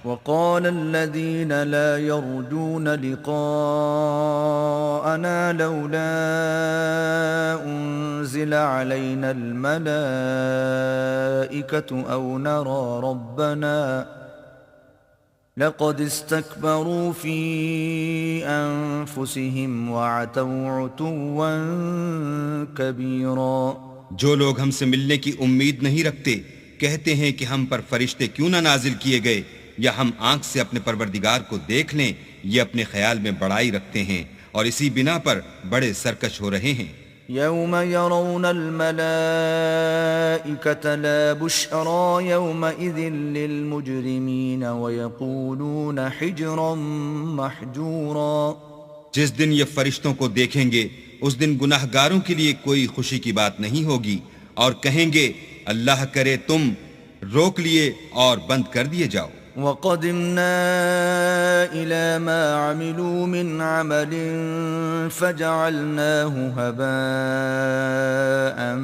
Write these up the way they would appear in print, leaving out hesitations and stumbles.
وقال الذين لا يرجون لقاءنا لولا أنزل علينا الملائكة أو نرى ربنا لقد استكبروا في أنفسهم وعتوا عتوا كبيرا۔ جو لوگ ہم سے ملنے کی امید نہیں رکھتے کہتے ہیں کہ ہم پر فرشتے کیوں نہ نازل کیے گئے یا ہم آنکھ سے اپنے پروردگار کو دیکھ لیں، یہ اپنے خیال میں بڑائی رکھتے ہیں اور اسی بنا پر بڑے سرکش ہو رہے ہیں۔ يوم يرون الملائكة لا بشرى يومئذ للمجرمين ويقولون حجرا محجورا۔ جس دن یہ فرشتوں کو دیکھیں گے اس دن گناہ گاروں کے لیے کوئی خوشی کی بات نہیں ہوگی، اور کہیں گے اللہ کرے تم روک لیے اور بند کر دیے جاؤ۔ وَقَدِمْنَا إِلَى مَا عَمِلُوا مِنْ عَمَلٍ فَجَعَلْنَاهُ هَبَاءً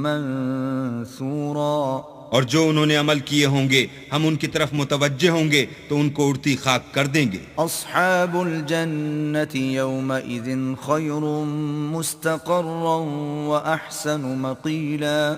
مَنْثُورًا۔ اور جو انہوں نے عمل کیے ہوں گے ہم ان کی طرف متوجہ ہوں گے تو ان کو اڑتی خاک کر دیں گے۔ أَصْحَابُ الْجَنَّةِ يَوْمَئِذٍ خَيْرٌ مُسْتَقَرًّا وَأَحْسَنُ مَقِيلًا۔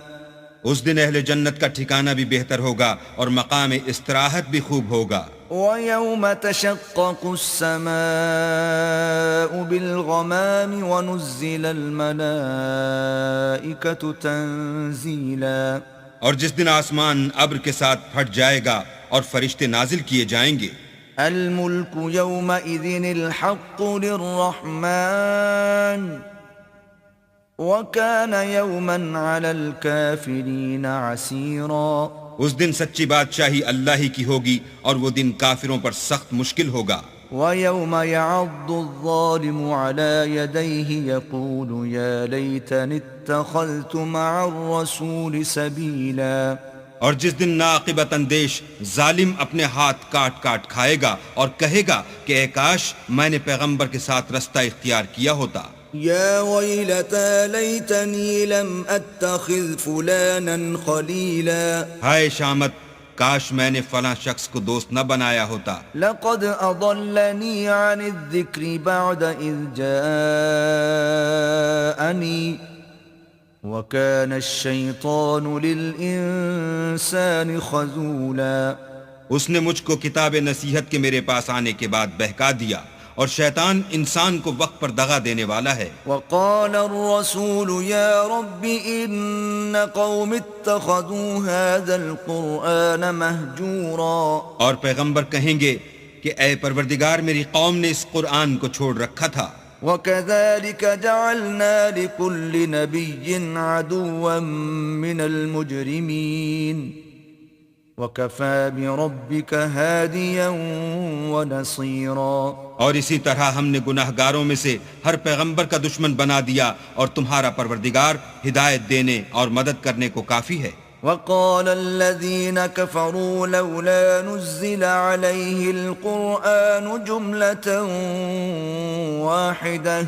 اس دن اہل جنت کا ٹھکانہ بھی بہتر ہوگا اور مقام استراحت بھی خوب ہوگا۔ وَيَوْمَ تَشَقَّقُ السَّمَاءُ بِالْغَمَامِ وَنُزِّلَ الْمَلَائِكَةُ تَنزِيلًا۔ اور جس دن آسمان ابر کے ساتھ پھٹ جائے گا اور فرشتے نازل کیے جائیں گے۔ الْمُلْكُ يَوْمَئِذٍ الْحَقُّ لِلرَّحْمَنِ وَكَانَ يَوْمًا عَلَى الْكَافِرِينَ عَسِيرًا۔ اس دن سچی بادشاہی اللہ ہی کی ہوگی اور وہ دن کافروں پر سخت مشکل ہوگا۔ وَيَوْمَ يَعَضُّ الظَّالِمُ عَلَى يَدَيْهِ يَقُولُ يَا لَيْتَنِي اتَّخَذْتُ مَعَ الرَّسُولِ سَبِيلًا۔ اور جس دن ناقبت اندیش ظالم اپنے ہاتھ کاٹ کاٹ کھائے گا اور کہے گا کہ اے کاش میں نے پیغمبر کے ساتھ رستہ اختیار کیا ہوتا۔ يا ويلتى ليتني لم أتخذ فلانا خليلا۔ ہائے شامت کاش میں نے فلاں شخص کو دوست نہ بنایا ہوتا۔ لقد أضلني عن الذكر بعد إذ جاءني وكان الشيطان للإنسان خذولا۔ اس نے مجھ کو کتاب نصیحت کے میرے پاس آنے کے بعد بہکا دیا اور شیطان انسان کو وقت پر دغا دینے والا ہے۔ وقال الرسول يا رب إن قوم اتخذوا هذا القرآن مهجورا۔ اور پیغمبر کہیں گے کہ اے پروردگار میری قوم نے اس قرآن کو چھوڑ رکھا تھا۔ وكذلك جعلنا لكل نبي عدوا من المجرمين وَكَفَى بِرَبِّكَ هَادِيًا وَنَصِيرًا۔ اور اسی طرح ہم نے گناہ گاروں میں سے ہر پیغمبر کا دشمن بنا دیا اور تمہارا پروردگار ہدایت دینے اور مدد کرنے کو کافی ہے۔ وَقَالَ الَّذِينَ كَفَرُوا لَوْلَا نُزِّلَ عَلَيْهِ الْقُرْآنُ جُمْلَةً وَاحِدَةً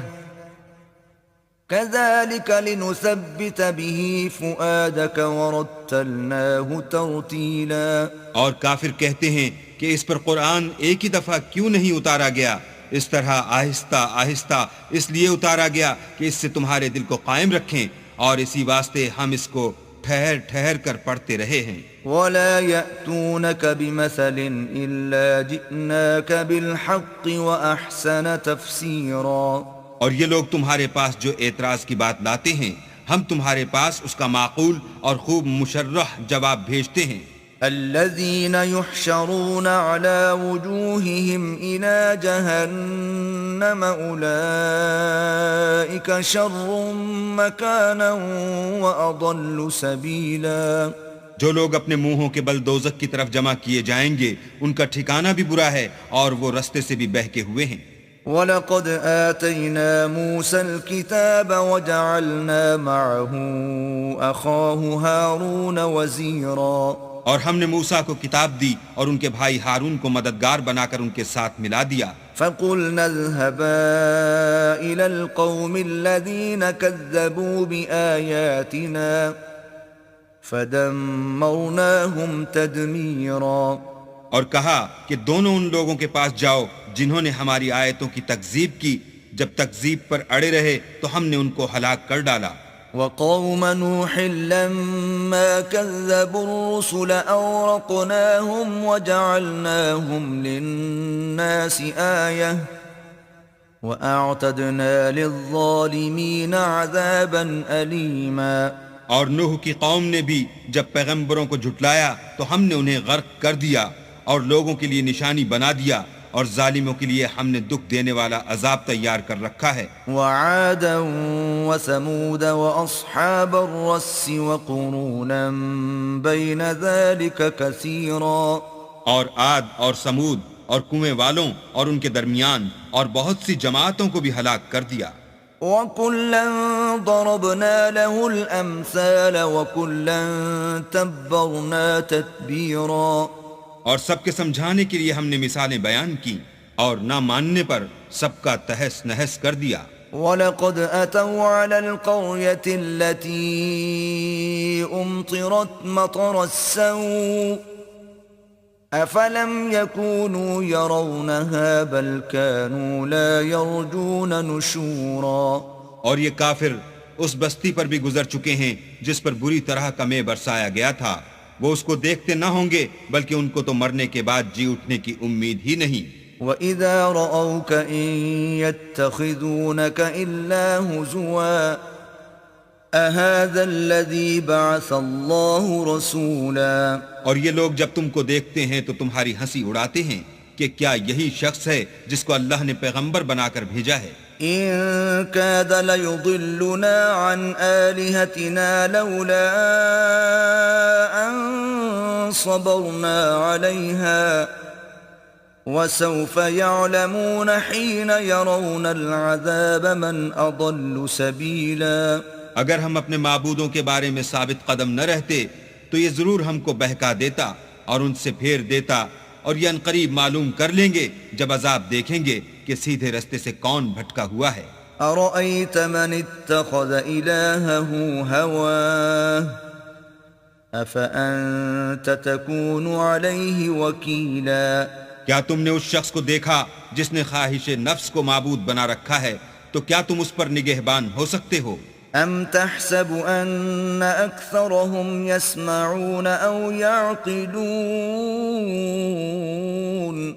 كَذَلِكَ لِنُثَبِّتَ بِهِ فُؤَادَكَ وَرَتَّلْنَاهُ تَرْتِيلًا۔ اور کافر کہتے ہیں کہ اس پر قرآن ایک ہی دفعہ کیوں نہیں اتارا گیا، اس طرح آہستہ آہستہ اس لیے اتارا گیا کہ اس سے تمہارے دل کو قائم رکھیں، اور اسی واسطے ہم اس کو ٹھہر ٹھہر کر پڑھتے رہے ہیں۔ وَلَا يَأْتُونَكَ بِمَثَلٍ إِلَّا جِئْنَاكَ بِالْحَقِّ وَأَحْسَنَ تَفْسِيرًا۔ اور یہ لوگ تمہارے پاس جو اعتراض کی بات لاتے ہیں ہم تمہارے پاس اس کا معقول اور خوب مشرح جواب بھیجتے ہیں۔ الذين يحشرون على وجوههم إلى جهنم أولئك شر مكانا وأضل سبيلا۔ جو لوگ اپنے منہوں کے بل دوزخ کی طرف جمع کیے جائیں گے ان کا ٹھکانہ بھی برا ہے اور وہ رستے سے بھی بہکے ہوئے ہیں۔ وَلَقَدْ آتَيْنَا مُوسَى الْكِتَابَ وَجَعَلْنَا مَعَهُ أَخَاهُ هَارُونَ وَزِيرًا۔ اور ہم نے موسیٰ کو کتاب دی اور ان کے بھائی ہارون کو مددگار بنا کر ان کے ساتھ ملا دیا۔ فَقُلْنَا اذْهَبَا إِلَى الْقَوْمِ الَّذِينَ كَذَّبُوا بِآيَاتِنَا فَدَمَّرْنَاهُمْ تَدْمِيرًا۔ اور کہا کہ دونوں ان لوگوں کے پاس جاؤ جنہوں نے ہماری آیتوں کی تکذیب کی، جب تکذیب پر اڑے رہے تو ہم نے ان کو ہلاک کر ڈالا۔ وقوم نوح لما كذبوا الرسل أورقناهم وجعلناهم للناس آية وأعتدنا للظالمين عذابا أليما۔ اور نوح کی قوم نے بھی جب پیغمبروں کو جھٹلایا تو ہم نے انہیں غرق کر دیا اور لوگوں کے لیے نشانی بنا دیا، اور ظالموں کے لیے ہم نے دکھ دینے والا عذاب تیار کر رکھا ہے۔ وعادا وثمود واصحاب الرس وقرونا بين ذلك كثيرا۔ اور عاد اور سمود اور کنویں والوں اور ان کے درمیان اور بہت سی جماعتوں کو بھی ہلاک کر دیا۔ وَكُلًّا ضَرَبْنَا لَهُ الْأَمْثَالَ وَكُلًّا تَبَّرْنَا تَتْبِيرًا۔ اور سب کے سمجھانے کے لیے ہم نے مثالیں بیان کی، اور نہ ماننے پر سب کا تہس نہس کر دیا۔ وَلَقَدْ أَتَوْا عَلَى الْقَرْيَةِ الَّتِي أُمْطِرَتْ مَطَرَ السَّوْءِ أَفَلَمْ يَكُونُوا يَرَوْنَهَا بَلْ كَانُوا لَا يَرْجُونَ نُشُورًا۔ اور یہ کافر اس بستی پر بھی گزر چکے ہیں جس پر بری طرح کا مے برسایا گیا تھا، وہ اس کو دیکھتے نہ ہوں گے بلکہ ان کو تو مرنے کے بعد جی اٹھنے کی امید ہی نہیں۔ وَإِذَا رَأَوْكَ إِن يَتَّخِذُونَكَ إِلَّا هُزُوًا أَهَذَا الَّذِي بَعَثَ اللَّهُ رَسُولًا۔ اور یہ لوگ جب تم کو دیکھتے ہیں تو تمہاری ہنسی اڑاتے ہیں کہ کیا یہی شخص ہے جس کو اللہ نے پیغمبر بنا کر بھیجا ہے؟ إِن كَادَ لَيُضِلُّنَا عَنْ آلِهَتِنَا لَوْلَا أَن صَبَرْنَا عَلَيْهَا وَسَوْفَ يَعْلَمُونَ حِينَ يَرَوْنَ الْعَذَابَ مَنْ أَضَلُّ سَبِيلًا۔ اگر ہم اپنے معبودوں کے بارے میں ثابت قدم نہ رہتے تو یہ ضرور ہم کو بہکا دیتا اور ان سے پھیر دیتا، اور یہ عنقریب معلوم کر لیں گے جب عذاب دیکھیں گے کہ سیدھے رستے سے کون بھٹکا ہوا ہے۔ أَرَأَيْتَ مَنِ اتَّخَذَ إِلَٰهَهُ هَوَاهُ أَفَأَنتَ تَكُونُ عَلَيْهِ وَكِيلًا۔ کیا تم نے اس شخص کو دیکھا جس نے خواہش نفس کو معبود بنا رکھا ہے، تو کیا تم اس پر نگہبان ہو سکتے ہو؟ أَمْ تَحْسَبُ أَنَّ أَكْثَرَهُمْ يَسْمَعُونَ أَوْ يَعْقِلُونَ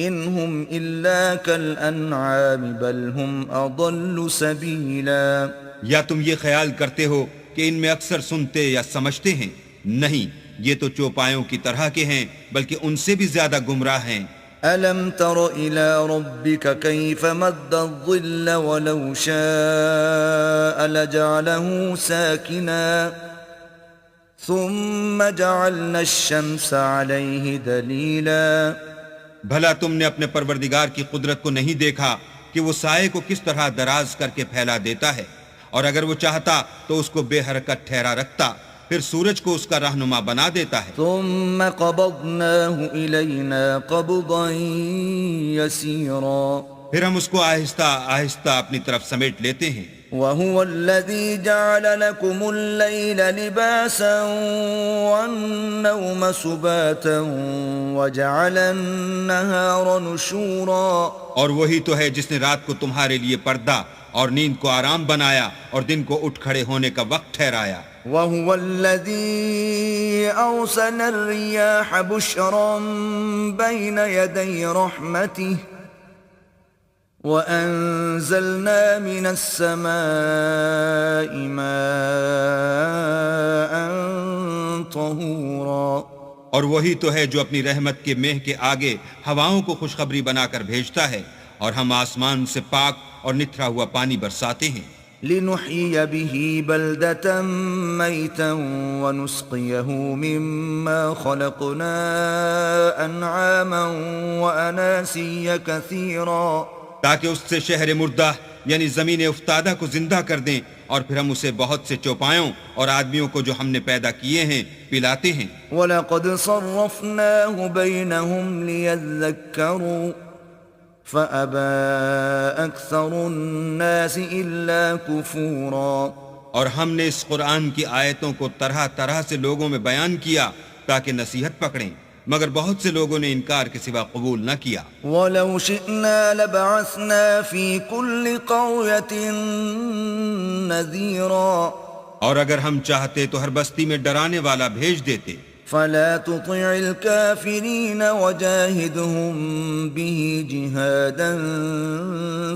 إِنْ هُمْ إِلَّا كَالْأَنْعَامِ بَلْ هُمْ أَضَلُّ سَبِيلًا۔ یا تم یہ خیال کرتے ہو کہ ان میں اکثر سنتے یا سمجھتے ہیں؟ نہیں، یہ تو چوپایوں کی طرح کے ہیں، بلکہ ان سے بھی زیادہ گمراہ ہیں۔ أَلَمْ تَرَ إِلَى رَبِّكَ كَيْفَ مَدَّ الظِّلَّ وَلَوْ شَاءَ لَجَعَلَهُ سَاكِنًا ثُمَّ جَعَلْنَا الشَّمْسَ عَلَيْهِ دَلِيلًا۔ بھلا تم نے اپنے پروردگار کی قدرت کو نہیں دیکھا کہ وہ سائے کو کس طرح دراز کر کے پھیلا دیتا ہے، اور اگر وہ چاہتا تو اس کو بے حرکت ٹھہرا رکھتا، پھر سورج کو اس کا رہنما بنا دیتا ہے۔ ثم قبضناه إلينا قبضا يسيرا۔ پھر ہم اس کو آہستہ آہستہ اپنی طرف سمیٹ لیتے ہیں۔ وهو الذي جعل لكم الليل لباسا والنوم سباتا وجعل النهار نشورا۔ اور وہی تو ہے جس نے رات کو تمہارے لیے پردہ اور نیند کو آرام بنایا اور دن کو اٹھ کھڑے ہونے کا وقت ٹھہرایا۔ وهو الذي أرسل الرياح بشرا بين يدي رحمته وأنزلنا من السماء ماء طهورا۔ اور وہی تو ہے جو اپنی رحمت کے مہ کے آگے ہواؤں کو خوشخبری بنا کر بھیجتا ہے، اور ہم آسمان سے پاک اور نتھرا ہوا پانی برساتے ہیں۔ لنحيي به بلدة ميتا ونسقيه مما خلقنا أنعاما وأناسيا كثيرا۔ تاکہ اس سے شہر مردہ یعنی زمین افتادہ کو زندہ کر دیں، اور پھر ہم اسے بہت سے چوپایوں اور آدمیوں کو جو ہم نے پیدا کیے ہیں پلاتے ہیں۔ وَلَقَدْ صَرَّفْنَاهُ بَيْنَهُمْ لِيَذَّكَّرُوا فَأَبَى أَكْثَرُ النَّاسِ إِلَّا كُفُورًا۔ اور ہم نے اس قرآن کی آیتوں کو طرح طرح سے لوگوں میں بیان کیا تاکہ نصیحت پکڑیں، مگر بہت سے لوگوں نے انکار کے سوا قبول نہ کیا۔ وَلَوْ شِئْنَا لَبَعَثْنَا فِي كُلِّ قَرْيَةٍ نَذِيرًا، اور اگر ہم چاہتے تو ہر بستی میں ڈرانے والا بھیج دیتے۔ فَلَا تُطِعِ الْكَافِرِينَ وَجَاهِدْهُمْ بِهِ جِهَادًا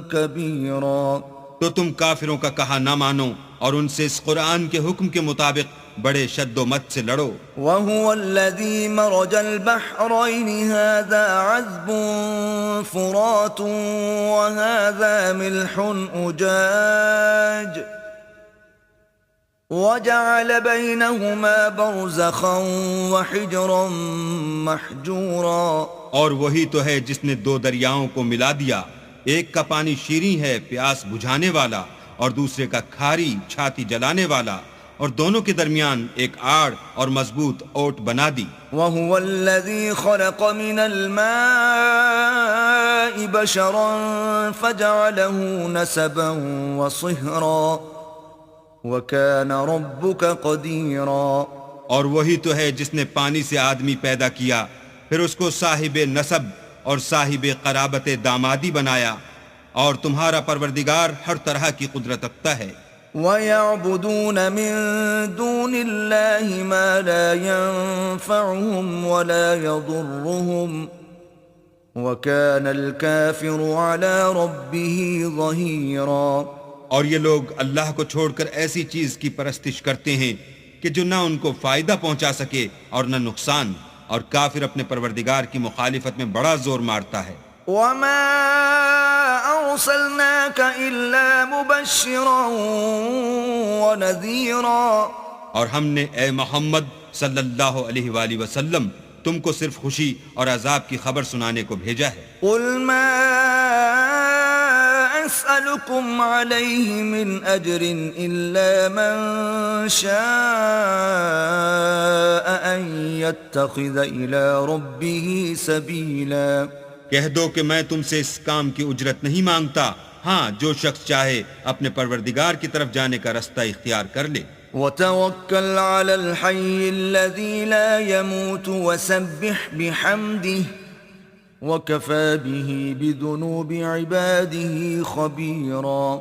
كَبِيرًا۔ تو تم کافروں کا کہا نہ مانو اور ان سے اس قرآن کے حکم کے مطابق بڑے شد و مت سے لڑو۔ وَهُوَ الَّذِي مَرَجَ الْبَحْرَيْنِ هَذَا عَذْبٌ فُرَاتٌ وَهَذَا مِلْحٌ أُجَاجٌ وَجَعَلَ بَيْنَهُمَا بَرْزَخًا وَحِجْرًا مَحْجُورًا۔ اور وہی تو ہے جس نے دو دریاؤں کو ملا دیا، ایک کا پانی شیریں ہے پیاس بجھانے والا، اور دوسرے کا کھاری چھاتی جلانے والا، اور دونوں کے درمیان ایک آڑ اور مضبوط اوٹ بنا دی۔ وَهُوَ الَّذِي خَلَقَ مِنَ الْمَاءِ بَشَرًا فَجَعَلَهُ نَسَبًا وَصِهْرًا وَكَانَ رَبُّكَ قَدِيرًا۔ اور وہی تو ہے جس نے پانی سے آدمی پیدا کیا، پھر اس کو صاحب نسب اور صاحب قرابت دامادی بنایا، اور تمہارا پروردگار ہر طرح کی قدرت رکھتا ہے۔ وَيَعْبُدُونَ مِن دُونِ اللَّهِ مَا لَا يَنفَعُهُمْ وَلَا يَضُرُّهُمْ وَكَانَ الْكَافِرُ عَلَى رَبِّهِ ظَهِيرًا۔ اور یہ لوگ اللہ کو چھوڑ کر ایسی چیز کی پرستش کرتے ہیں کہ جو نہ ان کو فائدہ پہنچا سکے اور نہ نقصان، اور کافر اپنے پروردگار کی مخالفت میں بڑا زور مارتا ہے۔ وَمَا أَرْسَلْنَاكَ إِلَّا مُبَشِّرًا وَنَذِيرًا۔ اور ہم نے اے محمد صلی اللہ علیہ وآلہ وسلم تم کو صرف خوشی اور عذاب کی خبر سنانے کو بھیجا ہے۔ قُلْ مَا أَسْأَلُكُمْ عَلَيْهِ مِنْ أَجْرٍ إِلَّا مَنْ شَاءَ أَنْ يَتَّخِذَ إِلَى رَبِّهِ سَبِيلًا۔ کہہ دو کہ میں تم سے اس کام کی اجرت نہیں مانگتا، ہاں جو شخص چاہے اپنے پروردگار کی طرف جانے کا رستہ اختیار کر لے۔ وَتَوَكَّلْ عَلَى الْحَيِّ الَّذِي لَا يَمُوتُ وَسَبِّحْ بِحَمْدِهِ وَكَفَى بِهِ بِذُنُوبِ عِبَادِهِ خَبِيرًا۔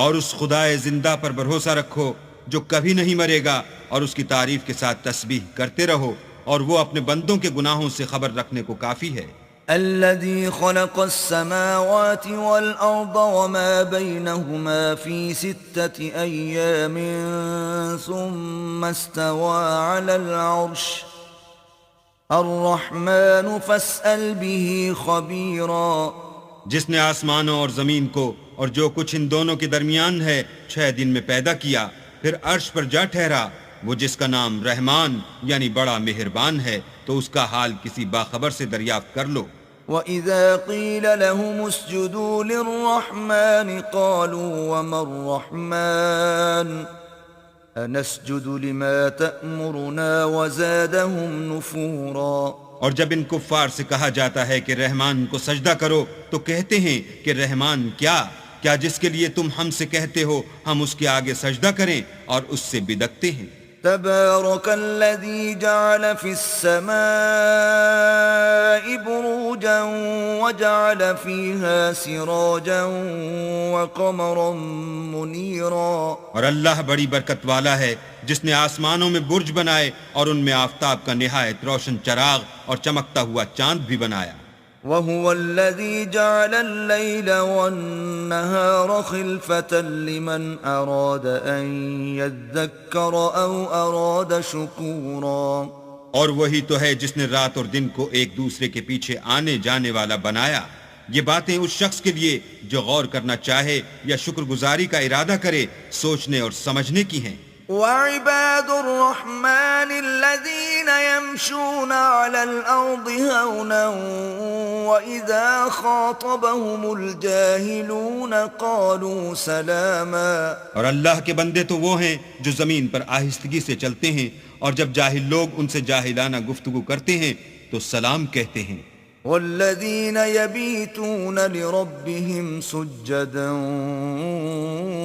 اور اس خدائے زندہ پر بھروسہ رکھو جو کبھی نہیں مرے گا، اور اس کی تعریف کے ساتھ تسبیح کرتے رہو، اور وہ اپنے بندوں کے گناہوں سے خبر رکھنے کو کافی ہے۔ الذي خلق السماوات والأرض وما بينهما في 6 أيام ثم استوى على العرش الرحمن فاسأل به خبيرا۔ جس نے آسمانوں اور زمین کو اور جو کچھ ان دونوں کے درمیان ہے 6 دن میں پیدا کیا، پھر عرش پر جا ٹھہرا، وہ جس کا نام رحمان یعنی بڑا مہربان ہے، تو اس کا حال کسی باخبر سے دریافت کر لو۔ وَإِذَا قِيلَ لَهُمُ اسْجُدُوا لِلرَّحْمَنِ قَالُوا وَمَا الرَّحْمَنُ أَنَسْجُدُ لِمَا تَأْمُرُنَا وَزَادَهُمْ نُفُورًا۔ اور جب ان کفار سے کہا جاتا ہے کہ رحمان کو سجدہ کرو تو کہتے ہیں کہ رحمان کیا جس کے لیے تم ہم سے کہتے ہو ہم اس کے آگے سجدہ کریں، اور اس سے بدکتے ہیں۔ تبارك الذي جعل في السماء بروجا وجعل فيها سراجا وقمرا منيرا۔ اور اللہ بڑی برکت والا ہے جس نے آسمانوں میں برج بنائے اور ان میں آفتاب کا نہایت روشن چراغ اور چمکتا ہوا چاند بھی بنایا۔ وَهُوَ الَّذِي جَعَلَ اللَّيْلَ وَالنَّهَارَ خِلْفَةً لِمَنْ أَرَادَ أَنْ يَذَّكَّرَ أَوْ أَرَادَ شُكُورًا۔ اور وہی تو ہے جس نے رات اور دن کو ایک دوسرے کے پیچھے آنے جانے والا بنایا۔ یہ باتیں اس شخص کے لیے جو غور کرنا چاہے یا شکر گزاری کا ارادہ کرے، سوچنے اور سمجھنے کی ہیں۔ وَعِبَادُ الرَّحْمَنِ الَّذِينَ يَمْشُونَ عَلَى الْأَرْضِ هَوْنًا وَإِذَا خَاطَبَهُمُ الْجَاهِلُونَ قَالُوا سَلَامًا۔ اور اللہ کے بندے تو وہ ہیں جو زمین پر آہستگی سے چلتے ہیں، اور جب جاہل لوگ ان سے جاہلانہ گفتگو کرتے ہیں تو سلام کہتے ہیں۔ وَالَّذِينَ يَبِيتُونَ لِرَبِّهِمْ سُجَّدًا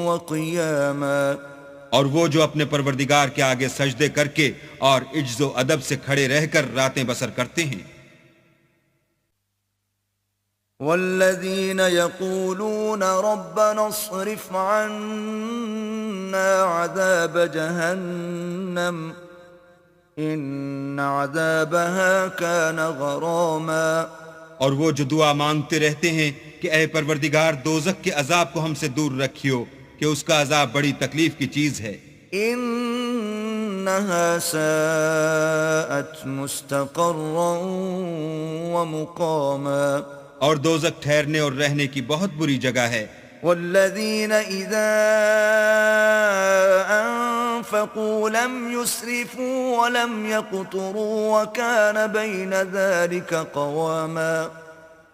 وَقِيَامًا۔ اور وہ جو اپنے پروردگار کے آگے سجدے کر کے اور عجز و ادب سے کھڑے رہ کر راتیں بسر کرتے ہیں. والذين يقولون ربنا اصرف عنا عذاب جهنم إن عذابها كان غراما. اور وہ جو دعا مانگتے رہتے ہیں کہ اے پروردگار دوزخ کے عذاب کو ہم سے دور رکھیو کہ اس کا عذاب بڑی تکلیف کی چیز ہے. إنها ساءت مستقرا ومقاما. اور دوزخ ٹھہرنے اور رہنے کی بہت بری جگہ ہے. والذين إذا أنفقوا لم يسرفوا ولم يقتروا وكان بين ذلك قواما.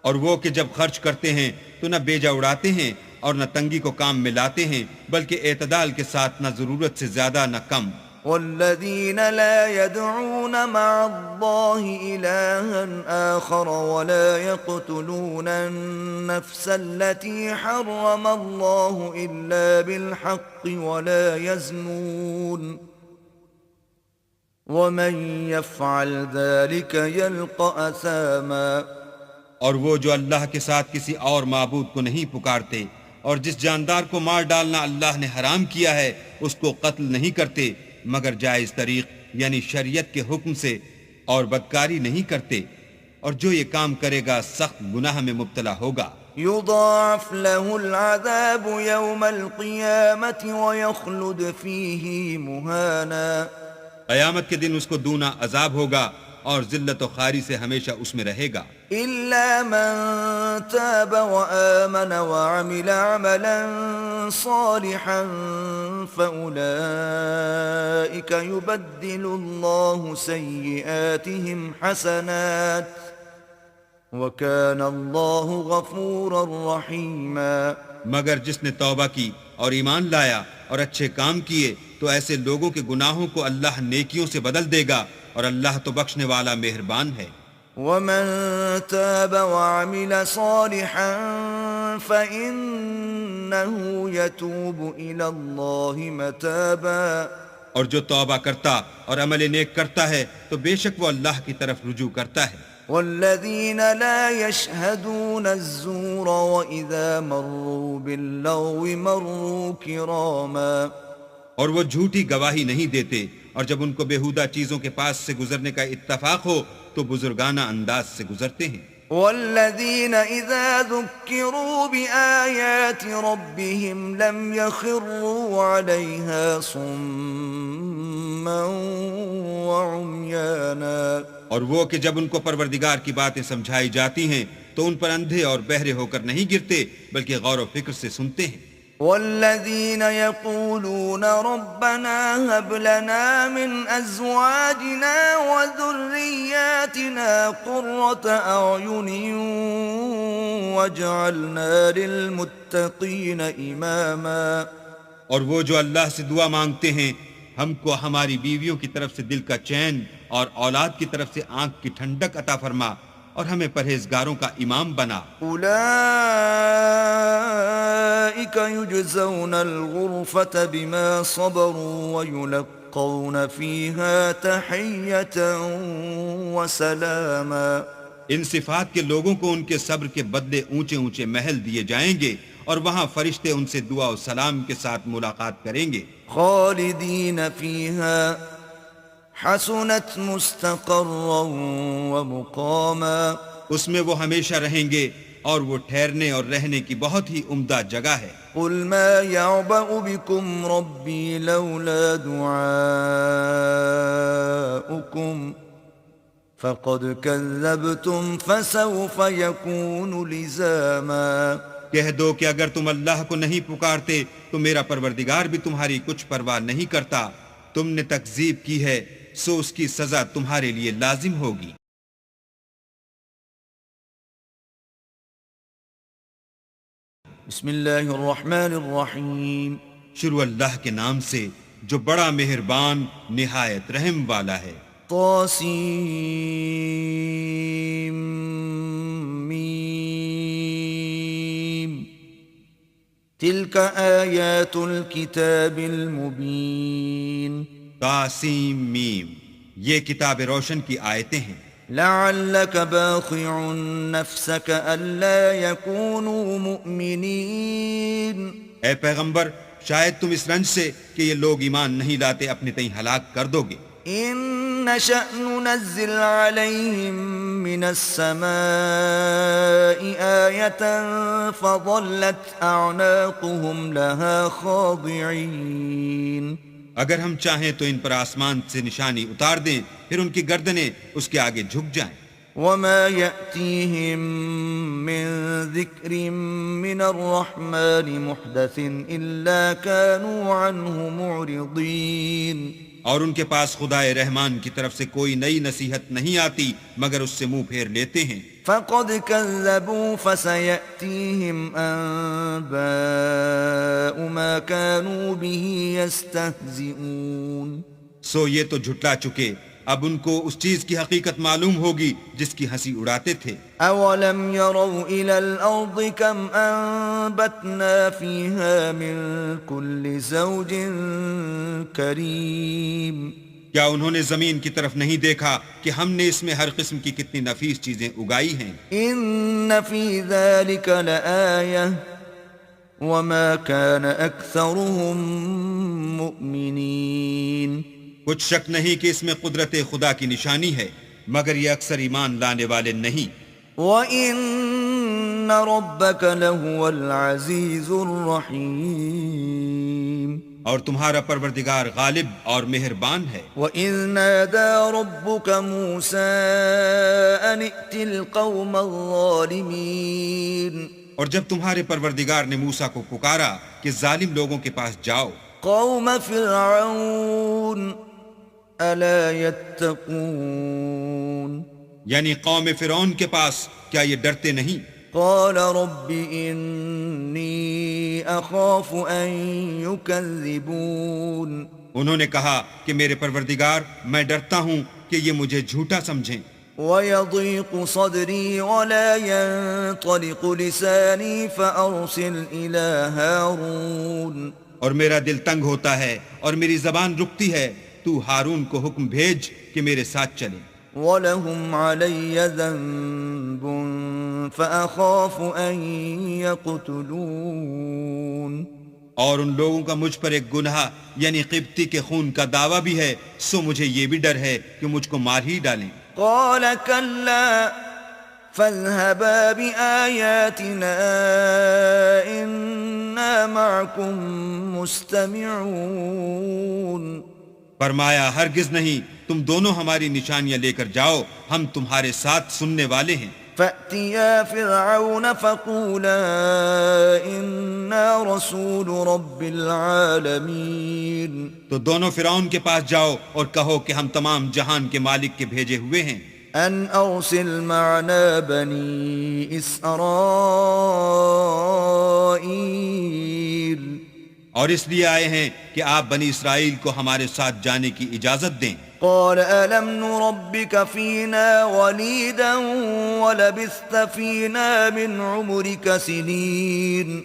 اور وہ کہ جب خرچ کرتے ہیں تو نہ بیجا اڑاتے ہیں اور نہ تنگی کو کام میں لاتے ہیں بلکہ اعتدال کے ساتھ نہ ضرورت سے زیادہ نہ کم. والذين لا يدعون مع الله إلها آخر ولا يقتلون النفس التي حرم الله إلا بالحق ولا يزنون ومن يفعل ذلك يلقى أثاما. اور وہ جو اللہ کے ساتھ کسی اور معبود کو نہیں پکارتے اور جس جاندار کو مار ڈالنا اللہ نے حرام کیا ہے اس کو قتل نہیں کرتے مگر جائز طریق یعنی شریعت کے حکم سے اور بدکاری نہیں کرتے اور جو یہ کام کرے گا سخت گناہ میں مبتلا ہوگا. يضاعف له العذاب يوم القيامة ويخلد فيه مهانا. قیامت کے دن اس کو دونا عذاب ہوگا اور ذلت و خواری سے ہمیشہ اس میں رہے گا. إلا من تاب وآمن وعمل عملا صالحا فأولئك يبدل الله سيئاتهم حسنات وكان الله غفورا رحيما. مگر جس نے توبہ کی اور ایمان لایا اور اچھے کام کیے تو ایسے لوگوں کے گناہوں کو اللہ نیکیوں سے بدل دے گا اور اللہ تو بخشنے والا مہربان ہے. ومن تاب وعمل صالحا فإنه يتوب إلى الله متابا. اور جو توبہ کرتا اور عمل نیک کرتا ہے تو بے شک وہ اللہ کی طرف رجوع کرتا ہے. والذين لا يشهدون الزور وإذا مروا باللغو مروا كراما. اور وہ جھوٹی گواہی نہیں دیتے اور جب ان کو بےہودہ چیزوں کے پاس سے گزرنے کا اتفاق ہو تو بزرگانہ انداز سے گزرتے ہیں. والذين إذا ذكروا بآيات ربهم لم يخروا عليها صما وعميانا. اور وہ کہ جب ان کو پروردگار کی باتیں سمجھائی جاتی ہیں تو ان پر اندھے اور بہرے ہو کر نہیں گرتے بلکہ غور و فکر سے سنتے ہیں. والذين يقولون ربنا هب لنا من أزواجنا وذرياتنا قرة أعين واجعلنا للمتقين إماما. اور وہ جو اللہ سے دعا مانگتے ہیں ہم کو ہماری بیویوں کی طرف سے دل کا چین اور اولاد کی طرف سے آنکھ کی ٹھنڈک عطا فرما اور ہمیں پرہیزگاروں کا امام بنا. اولئک یجزون الغرفة بما صبروا ویلقون فیہا تحیۃ وسلاما. ان صفات کے لوگوں کو ان کے صبر کے بدلے اونچے اونچے محل دیے جائیں گے اور وہاں فرشتے ان سے دعا و سلام کے ساتھ ملاقات کریں گے. خالدین فیہا حسنت مستقرا ومقاما. اس میں وہ ہمیشہ رہیں گے اور وہ ٹھہرنے اور رہنے کی بہت ہی عمدہ جگہ ہے. قل ما يعبأ بكم ربي لولا دعاؤكم فقد كذبتم فسوف يكون لزاما. کہہ دو کہ اگر تم اللہ کو نہیں پکارتے تو میرا پروردگار بھی تمہاری کچھ پرواہ نہیں کرتا. تم نے تکذیب کی ہے سو اس کی سزا تمہارے لیے لازم ہوگی. بسم اللہ الرحمن الرحیم. شروع اللہ کے نام سے جو بڑا مہربان نہایت رحم والا ہے. طاسیم میم. تلك آيات الكتاب المبين تاسیم میم، یہ کتاب روشن کی آیتیں ہیں۔ لعلك باخع نفسك ألا يكونوا مؤمنين اے پیغمبر، شاید تم اس رنج سے کہ یہ لوگ ایمان نہیں لاتے اپنے تئیں ہلاک کر دو گے۔ إن نشأ ننزل عليهم من السماء آية فظلت أعناقهم لها خاضعين اگر ہم چاہیں تو ان پر آسمان سے نشانی اتار دیں، پھر ان کی گردنیں اس کے آگے جھک جائیں۔ وما يأتيهم من ذكر من الرحمن محدث إلا كانوا عنه معرضين اور ان کے پاس خدائے رحمان کی طرف سے کوئی نئی نصیحت نہیں آتی مگر اس سے منہ پھیر لیتے ہیں۔ فقد كذبوا فسيأتيهم أنباء ما كانوا به يستهزئون سو یہ تو جھٹلا چکے، اب ان کو اس چیز کی حقیقت معلوم ہوگی جس کی ہنسی اڑاتے تھے۔ أولم يروا إلى الأرض كم أنبتنا فيها من كل زوج كريم کیا انہوں نے زمین کی طرف نہیں دیکھا کہ ہم نے اس میں ہر قسم کی کتنی نفیس چیزیں اگائی ہیں؟ إن في ذلك لآية وما كان أكثرهم مؤمنين کچھ شک نہیں کہ اس میں قدرت خدا کی نشانی ہے، مگر یہ اکثر ایمان لانے والے نہیں۔ وَإِنَّ رَبَّكَ لَهُوَ الْعَزِيزُ الرَّحِيمُ اور تمہارا پروردگار غالب اور مہربان ہے۔ وَإِذْ نَادَى رَبُّكَ مُوسَىٰ أَنِ ائْتِ الْقَوْمَ الظَّالِمِينَ اور جب تمہارے پروردگار نے موسیٰ کو پکارا کہ ظالم لوگوں کے پاس جاؤ، قَوْمَ فِرْعَوْنَ أَلَا يَتَّقُونَ یعنی قوم فرعون کے پاس، کیا یہ ڈرتے نہیں؟ قال رب إني أخاف أن يكذبون انہوں نے کہا کہ میرے پروردگار، میں ڈرتا ہوں کہ یہ مجھے جھوٹا سمجھیں۔ ويضيق صدري ولا ينطلق لساني فأرسل إلى هارون اور میرا دل تنگ ہوتا ہے اور میری زبان رکتی ہے، تو ہارون کو حکم بھیج کہ میرے ساتھ چلے۔ ولهم علي ذنب فأخاف أن يقتلون اور ان لوگوں کا مجھ پر ایک گناہ یعنی قبطی کے خون کا دعویٰ بھی ہے، سو مجھے یہ بھی ڈر ہے کہ مجھ کو مار ہی ڈالیں۔ قال كلا فاذهبا بآياتنا إنا معكم مستمعون فرمایا ہرگز نہیں، تم دونوں ہماری نشانیاں لے کر جاؤ، ہم تمہارے ساتھ سننے والے ہیں۔ فأتيا فرعون فقولا إنا رسول رب العالمين تو دونوں فرعون کے پاس جاؤ اور کہو کہ ہم تمام جہان کے مالک کے بھیجے ہوئے ہیں۔ أن أرسل معنا بني إسرائيل اور اس لیے آئے ہیں کہ آپ بنی اسرائیل کو ہمارے ساتھ جانے کی اجازت دیں۔ قال ألم نربك فينا وليدا ولبثت فينا من عمرك سنين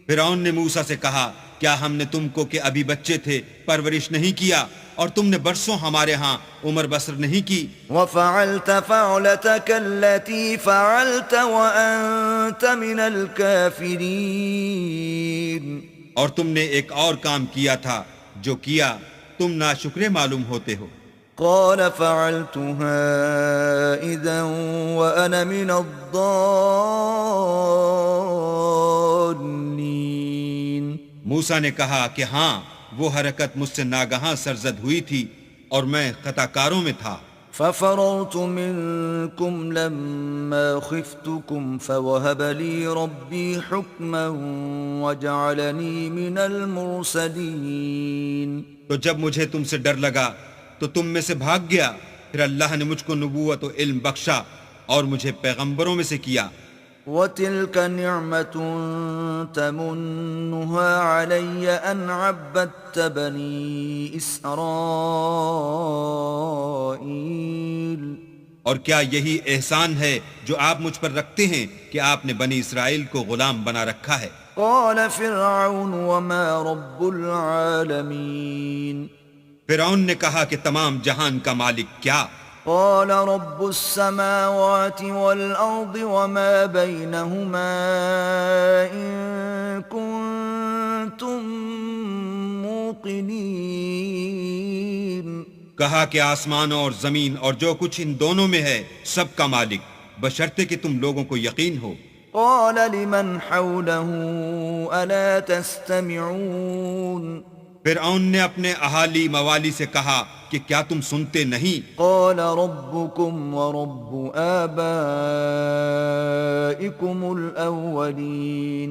فرعون نے موسیٰ سے کہا، کیا ہم نے تم کو کہ ابھی بچے تھے پرورش نہیں کیا اور تم نے برسوں ہمارے ہاں عمر بسر نہیں کی؟ وفعلت فعلتك التي فعلت وأنت من الكافرين اور تم نے ایک اور کام کیا تھا جو کیا، تم ناشکرے معلوم ہوتے ہو۔ قال فعلتها إذا وأنا من الضالين موسیٰ نے کہا کہ ہاں، وہ حرکت مجھ سے ناگہاں سرزد ہوئی تھی اور میں خطا کاروں میں تھا۔ ففررت منكم لما خفتكم فوهب لي ربي حكما وجعلني من المرسلين تو جب مجھے تم سے ڈر لگا تو تم میں سے بھاگ گیا، پھر اللہ نے مجھ کو نبوت و علم بخشا اور مجھے پیغمبروں میں سے کیا۔ وتلك نعمة تمنها علي أن عبدت بني إسرائيل اور کیا یہی احسان ہے جو آپ مجھ پر رکھتے ہیں کہ آپ نے بنی اسرائیل کو غلام بنا رکھا ہے؟ قال فرعون وما رب العالمين فرعون نے کہا کہ تمام جہان کا مالک کیا؟ قال رب السماوات والأرض وما بينهما إن كنتم موقنين کہا کہ آسمانوں اور زمین اور جو کچھ ان دونوں میں ہے سب کا مالک، بشرطے کہ تم لوگوں کو یقین ہو۔ قال لمن حوله ألا تستمعون فرعون نے اپنے اہالی موالی سے کہا کہ کیا تم سنتے نہیں؟ قال ربكم ورب آبائكم الأولين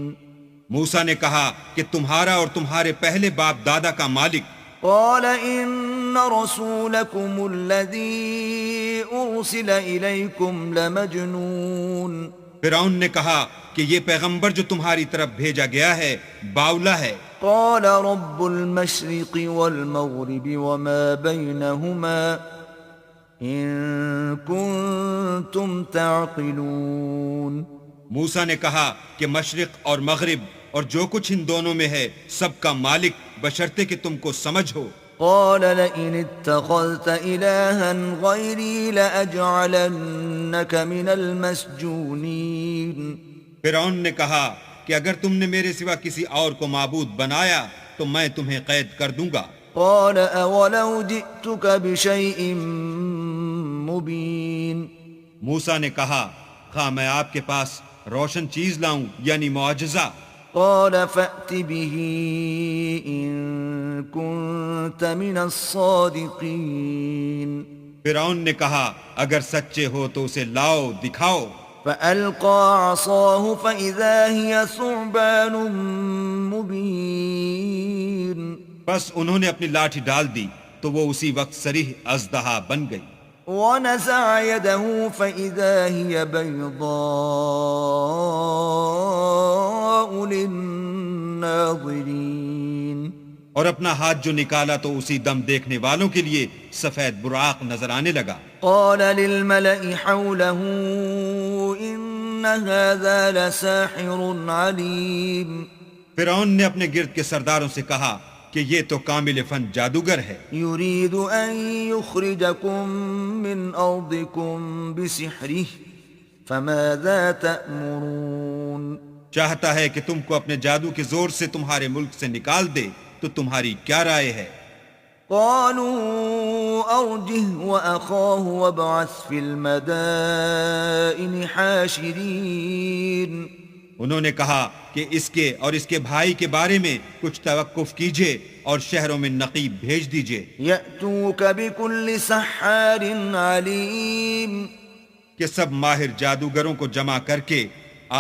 موسیٰ نے کہا کہ تمہارا اور تمہارے پہلے باپ دادا کا مالک۔ قال إن رسولكم الذي أرسل إليكم لمجنون فرعون نے کہا کہ یہ پیغمبر جو تمہاری طرف بھیجا گیا ہے باولا ہے۔ قال رب المشرق والمغرب وما بينهما إن كنتم تعقلون موسیٰ نے کہا کہ مشرق اور مغرب اور جو کچھ ان دونوں میں ہے سب کا مالک، بشرطے کہ تم کو سمجھ ہو۔ قال لئن اتخذت إلها غيري لأجعلنك من المسجونين فرعون نے کہا کہ اگر تم نے میرے سوا کسی اور کو معبود بنایا تو میں تمہیں قید کر دوں گا۔ قال أولو جئتك بشيء مبين موسیٰ نے کہا خواہ میں آپ کے پاس روشن چیز لاؤں یعنی معجزہ۔ قال فأت به إن كنت من الصادقين فرعون نے کہا اگر سچے ہو تو اسے لاؤ، دکھاؤ۔ فألقى عصاه فإذا هي ثعبان مبين بس انہوں نے اپنی لاٹھی ڈال دی تو وہ اسی وقت صریح اژدہا بن گئی۔ ونزع يده فإذا هي بيضاء للناظرين اور اپنا ہاتھ جو نکالا تو اسی دم دیکھنے والوں کے لیے سفید براق نظر آنے لگا۔ قال للملأ حوله إن هذا لساحر عليم فرعون نے اپنے گرد کے سرداروں سے کہا کہ یہ تو کامل فن جادوگر ہے، يريد أن يخرجكم من أرضكم بسحره فماذا تأمرون چاہتا ہے کہ تم کو اپنے جادو کے زور سے تمہارے ملک سے نکال دے، تو تمہاری کیا رائے ہے؟ قالوا أرجه وأخاه وابعث في المدائن حاشرين انہوں نے کہا کہ اس کے اور اس کے بھائی کے بارے میں کچھ توقف کیجئے اور شہروں میں نقیب بھیج دیجئے يأتوك بكل سحار عليم کہ سب ماہر جادوگروں کو جمع کر کے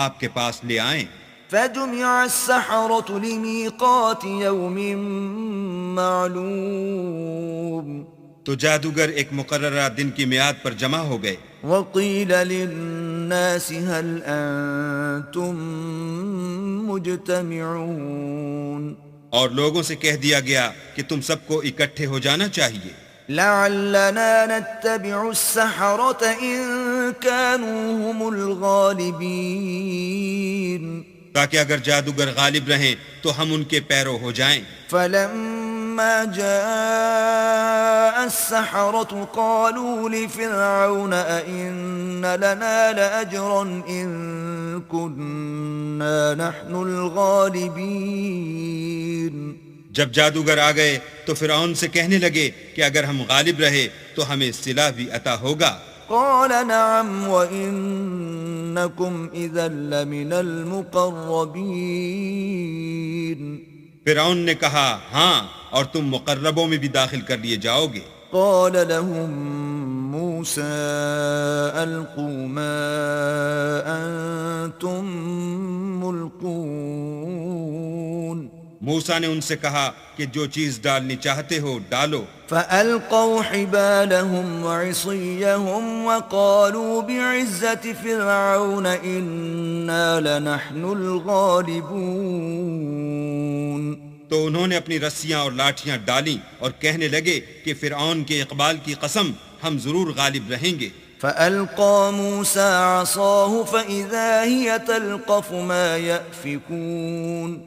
آپ کے پاس لے آئیں۔ فجمع السحرة لميقات يوم معلوم تو جادوگر ایک مقررہ دن کی میعاد پر جمع ہو گئے۔ وقيل للناس هل أنتم مجتمعون اور لوگوں سے کہہ دیا گیا کہ تم سب کو اکٹھے ہو جانا چاہیے، لعلنا نتبع السحرة إن كانوا هم الغالبين تاکہ اگر جادوگر غالب رہیں تو ہم ان کے پیرو ہو جائیں۔ فلما جاء السحرة قالوا لفرعون أئن لنا لأجرا إن كنا نحن الغالبين جب جادوگر آ گئے تو فرعون سے کہنے لگے کہ اگر ہم غالب رہے تو ہمیں صلہ بھی عطا ہوگا۔ قال نعم وإنكم إذا لمن المقربين فرعون نے کہا ہاں، اور تم مقربوں میں بھی داخل کر لیے جاؤ گے۔ قال لهم موسى ألقوا ما أنتم ملقون موسیٰ نے ان سے کہا کہ جو چیز ڈالنی چاہتے ہو ڈالو۔ فألقوا حبالهم وعصيهم وقالوا بعزة فرعون إنا لنحن الغالبون تو انہوں نے اپنی رسیاں اور لاٹھیاں ڈالیں اور کہنے لگے کہ فرعون کے اقبال کی قسم ہم ضرور غالب رہیں گے۔ فألقى موسى عصاه فإذا هي تلقف ما يأفكون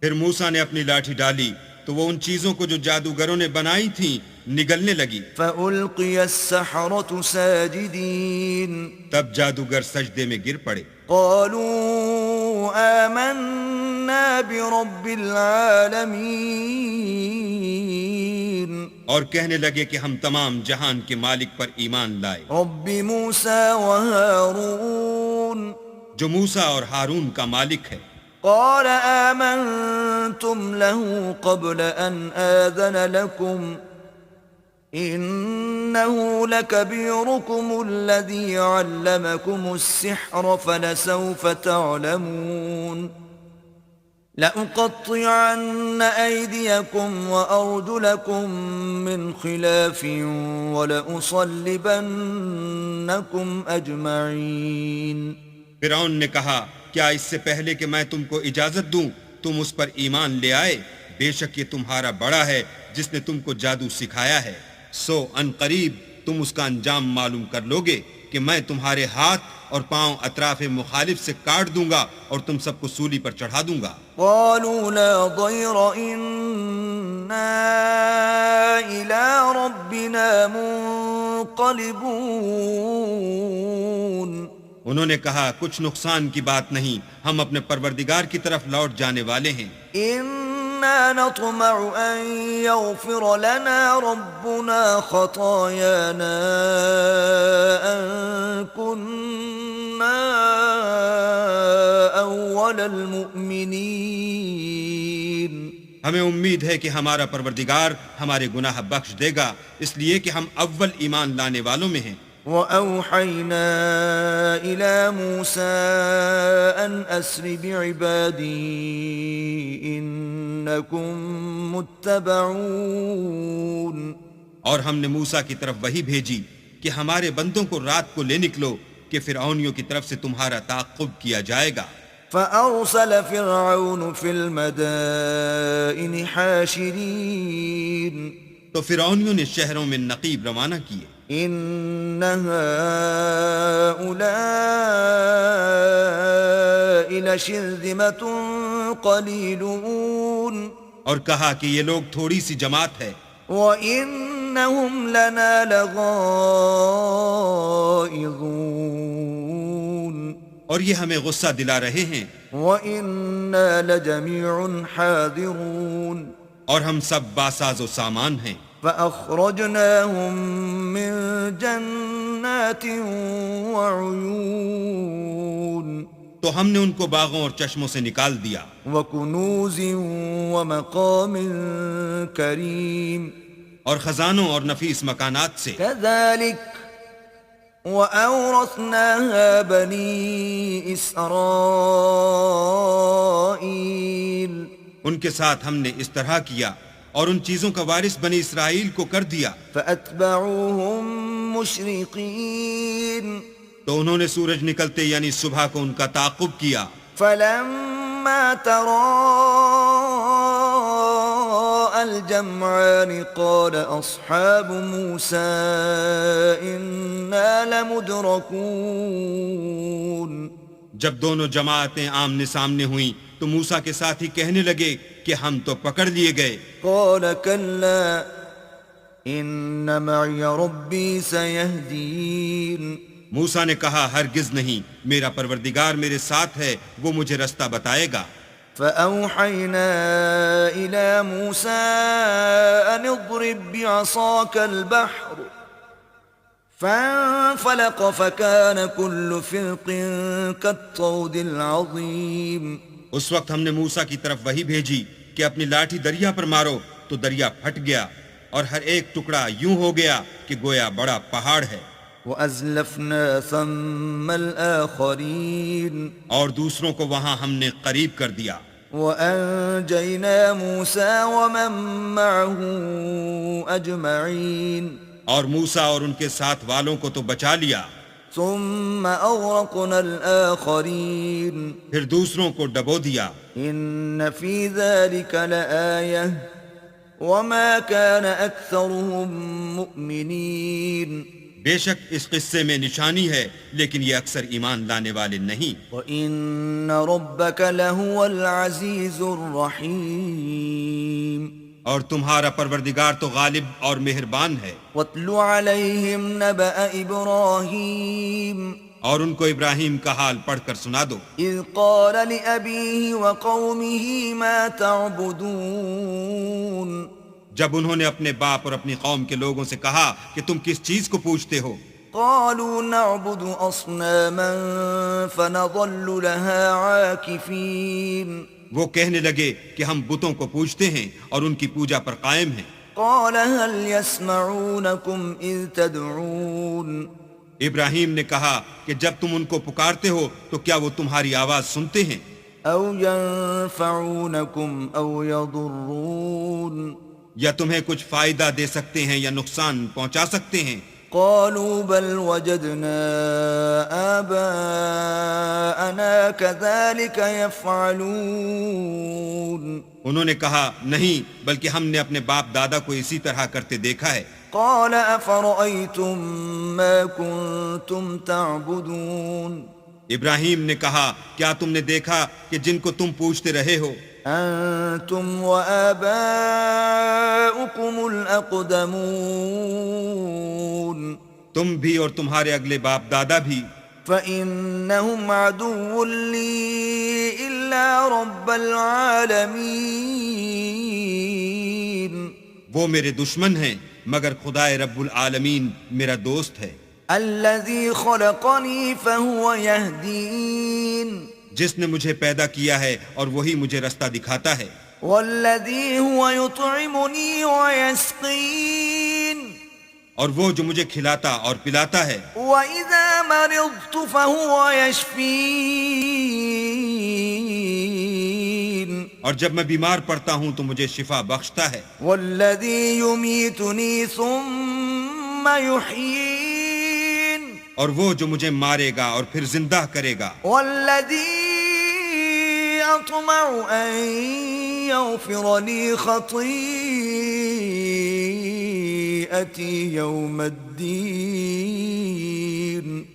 پھر موسیٰ نے اپنی لاٹھی ڈالی تو وہ ان چیزوں کو جو جادوگروں نے بنائی تھیں نگلنے لگی. فألقي السحرة ساجدين تب جادوگر سجدے میں گر پڑے. قالوا آمنا برب العالمين اور کہنے لگے کہ ہم تمام جہان کے مالک پر ایمان لائے، رب موسى وهارون جو موسیٰ اور ہارون کا مالک ہے. قال آمنتم له قبل أن آذن لكم إنه لكبيركم الذي علمكم السحر فلسوف تعلمون لأقطعن أيديكم وأرجلكم من خلاف ولأصلبنكم أجمعين. فرعون نے کہا کیا اس سے پہلے کہ میں تم کو اجازت دوں تم اس پر ایمان لے آئے؟ بے شک یہ تمہارا بڑا ہے جس نے تم کو جادو سکھایا ہے، سو ان قریب تم اس کا انجام معلوم کر لوگے کہ میں تمہارے ہاتھ اور پاؤں اطراف مخالف سے کاٹ دوں گا اور تم سب کو سولی پر چڑھا دوں گا. قالوا لا ضير إنا إلى ربنا منقلبون. انہوں نے کہا کچھ نقصان کی بات نہیں، ہم اپنے پروردگار کی طرف لوٹ جانے والے ہیں. إنا نطمع أن يغفر لنا ربنا خطايانا أن كنا أول المؤمنين. ہمیں امید ہے کہ ہمارا پروردگار ہمارے گناہ بخش دے گا، اس لیے کہ ہم اول ایمان لانے والوں میں ہیں. وَأَوْحَيْنَا إِلَى مُوسَىٰ أَنْ أَسْرِ بِعِبَادِي إِنَّكُمْ مُتَّبَعُونَ. اور ہم نے موسیٰ کی طرف وحی بھیجی کہ ہمارے بندوں کو رات کو لے نکلو کہ فرعونیوں کی طرف سے تمہارا تعاقب کیا جائے گا. فَأَرْسَلَ فِرْعَوْنُ فِي الْمَدَائِنِ حَاشِرِينَ. تو فرعونیوں نے شہروں میں نقیب روانہ کیے. إِنَّ هَٰؤُلَاءِ لَشِرْذِمَةٌ قَلِيلُونَ. اور کہا کہ یہ لوگ تھوڑی سی جماعت ہے، وَإِنَّهُمْ لَنَا لَغَائِظُونَ. اور یہ ہمیں غصہ دلا رہے ہیں. وَإِنَّا لَجَمِيعٌ حَاذِرُونَ. اور ہم سب باساز و سامان ہیں. فَأَخْرَجْنَاهُمْ مِنْ جَنَّاتٍ وَعُيُونٍ. تو ہم نے ان کو باغوں اور چشموں سے نکال دیا، وَكُنُوزٍ وَمَقَامٍ كَرِيمٍ. اور خزانوں اور نفیس مکانات سے. كَذَلِكَ وَأَوْرَثْنَاهَا بَنِي إِسْرَائِيلَ. ان کے ساتھ ہم نے اس طرح کیا اور ان چیزوں کا وارث بنی اسرائیل کو کر دیا. فَأَتْبَعُوهُمْ مُشْرِقِينَ. تو انہوں نے سورج نکلتے یعنی صبح کو ان کا تعاقب کیا. فَلَمَّا تَرَاءَى الْجَمْعَانِ قَالَ أَصْحَابُ مُوسَىٰ إِنَّا لَمُدْرَكُونَ. جب دونوں جماعتیں آمنے سامنے ہوئیں تو موسیٰ کے ساتھ ہی کہنے لگے کہ ہم تو پکڑ لیے گئے. قَالَ كَلَّا إِنَّ مَعِيَ رَبِّي سَيَهْدِينِ. موسیٰ نے کہا ہرگز نہیں، میرا پروردگار میرے ساتھ ہے، وہ مجھے رستہ بتائے گا. فَأَوْحَيْنَا إِلَى مُوسَىٰ أَنِ اضْرِب بِّعَصَاكَ الْبَحْرَ فَانفَلَقَ فَكَانَ كُلُّ فِرْقٍ كَالطَّوْدِ الْعَظِيمِ. اس وقت ہم نے موسیٰ کی طرف وحی بھیجی کہ اپنی لاٹھی دریا پر مارو، تو دریا پھٹ گیا اور ہر ایک ٹکڑا یوں ہو گیا کہ گویا بڑا پہاڑ ہے. وَأَزْلَفْنَا ثَمَّ الْآخَرِينَ. اور دوسروں کو وہاں ہم نے قریب کر دیا. وَأَنْجَيْنَا مُوسَىٰ وَمَن مَّعَهُ أَجْمَعِينَ. اور موسیٰ اور ان کے ساتھ والوں کو تو بچا لیا. ثُمَّ أَغْرَقْنَا الْآخَرِينَ. پھر دوسروں کو ڈبو دیا. إِنَّ فِي ذَلِكَ لَآيَةً وَمَا كَانَ أَكْثَرُهُم مُؤْمِنِينَ. بے شک اس قصے میں نشانی ہے لیکن یہ اکثر ایمان لانے والے نہیں۔ وَإِنَّ رَبَّكَ لَهُوَ الْعَزِيزُ الرَّحِيمُ اور تمہارا پروردگار تو غالب اور مہربان ہے۔ وَاتْلُ عَلَيْهِمْ نَبَأَ إِبْرَاهِيمَ اور ان کو ابراہیم کا حال پڑھ کر سنا دو، إِذْ قَالَ لِأَبِيهِ وَقَوْمِهِ مَا تَعْبُدُونَ جب انہوں نے اپنے باپ اور اپنی قوم کے لوگوں سے کہا کہ تم کس چیز کو پوچھتے ہو؟ قالوا نعبد أصناما فنظل لها عاكفين وہ کہنے لگے کہ ہم بتوں کو پوجتے ہیں اور ان کی پوجا پر قائم ہیں۔ قال هل يسمعونكم إذ تدعون ابراہیم نے کہا کہ جب تم ان کو پکارتے ہو تو کیا وہ تمہاری آواز سنتے ہیں؟ أو ينفعونكم أو يضرون یا تمہیں کچھ فائدہ دے سکتے ہیں یا نقصان پہنچا سکتے ہیں؟ قالوا بل وجدنا آباءنا كذلك يفعلون انہوں نے کہا نہیں، بلکہ ہم نے اپنے باپ دادا کو اسی طرح کرتے دیکھا ہے۔ قال أفرأيتم ما كنتم تعبدون ابراہیم نے کہا کیا تم نے دیکھا کہ جن کو تم پوچھتے رہے ہو؟ أنتم وآباؤكم الأقدمون تم بھی اور تمہارے اگلے باپ دادا بھی۔ فإنهم عدو لي إلا رب العالمين وہ میرے دشمن ہیں مگر خدائے رب العالمین میرا دوست ہے۔ الذي خلقني فهو يهدين جس نے مجھے پیدا کیا ہے اور وہی مجھے رستہ دکھاتا ہے۔ والذي هو يطعمني ويسقين اور وہ جو مجھے کھلاتا اور پلاتا ہے۔ وإذا مرضت فهو يشفين اور جب میں بیمار پڑتا ہوں تو مجھے شفا بخشتا ہے۔ والذي يميتني ثم يحيين اور وہ جو مجھے مارے گا اور پھر زندہ کرے گا۔ والذي أطمع أن يغفر لي خطيئتي يوم الدين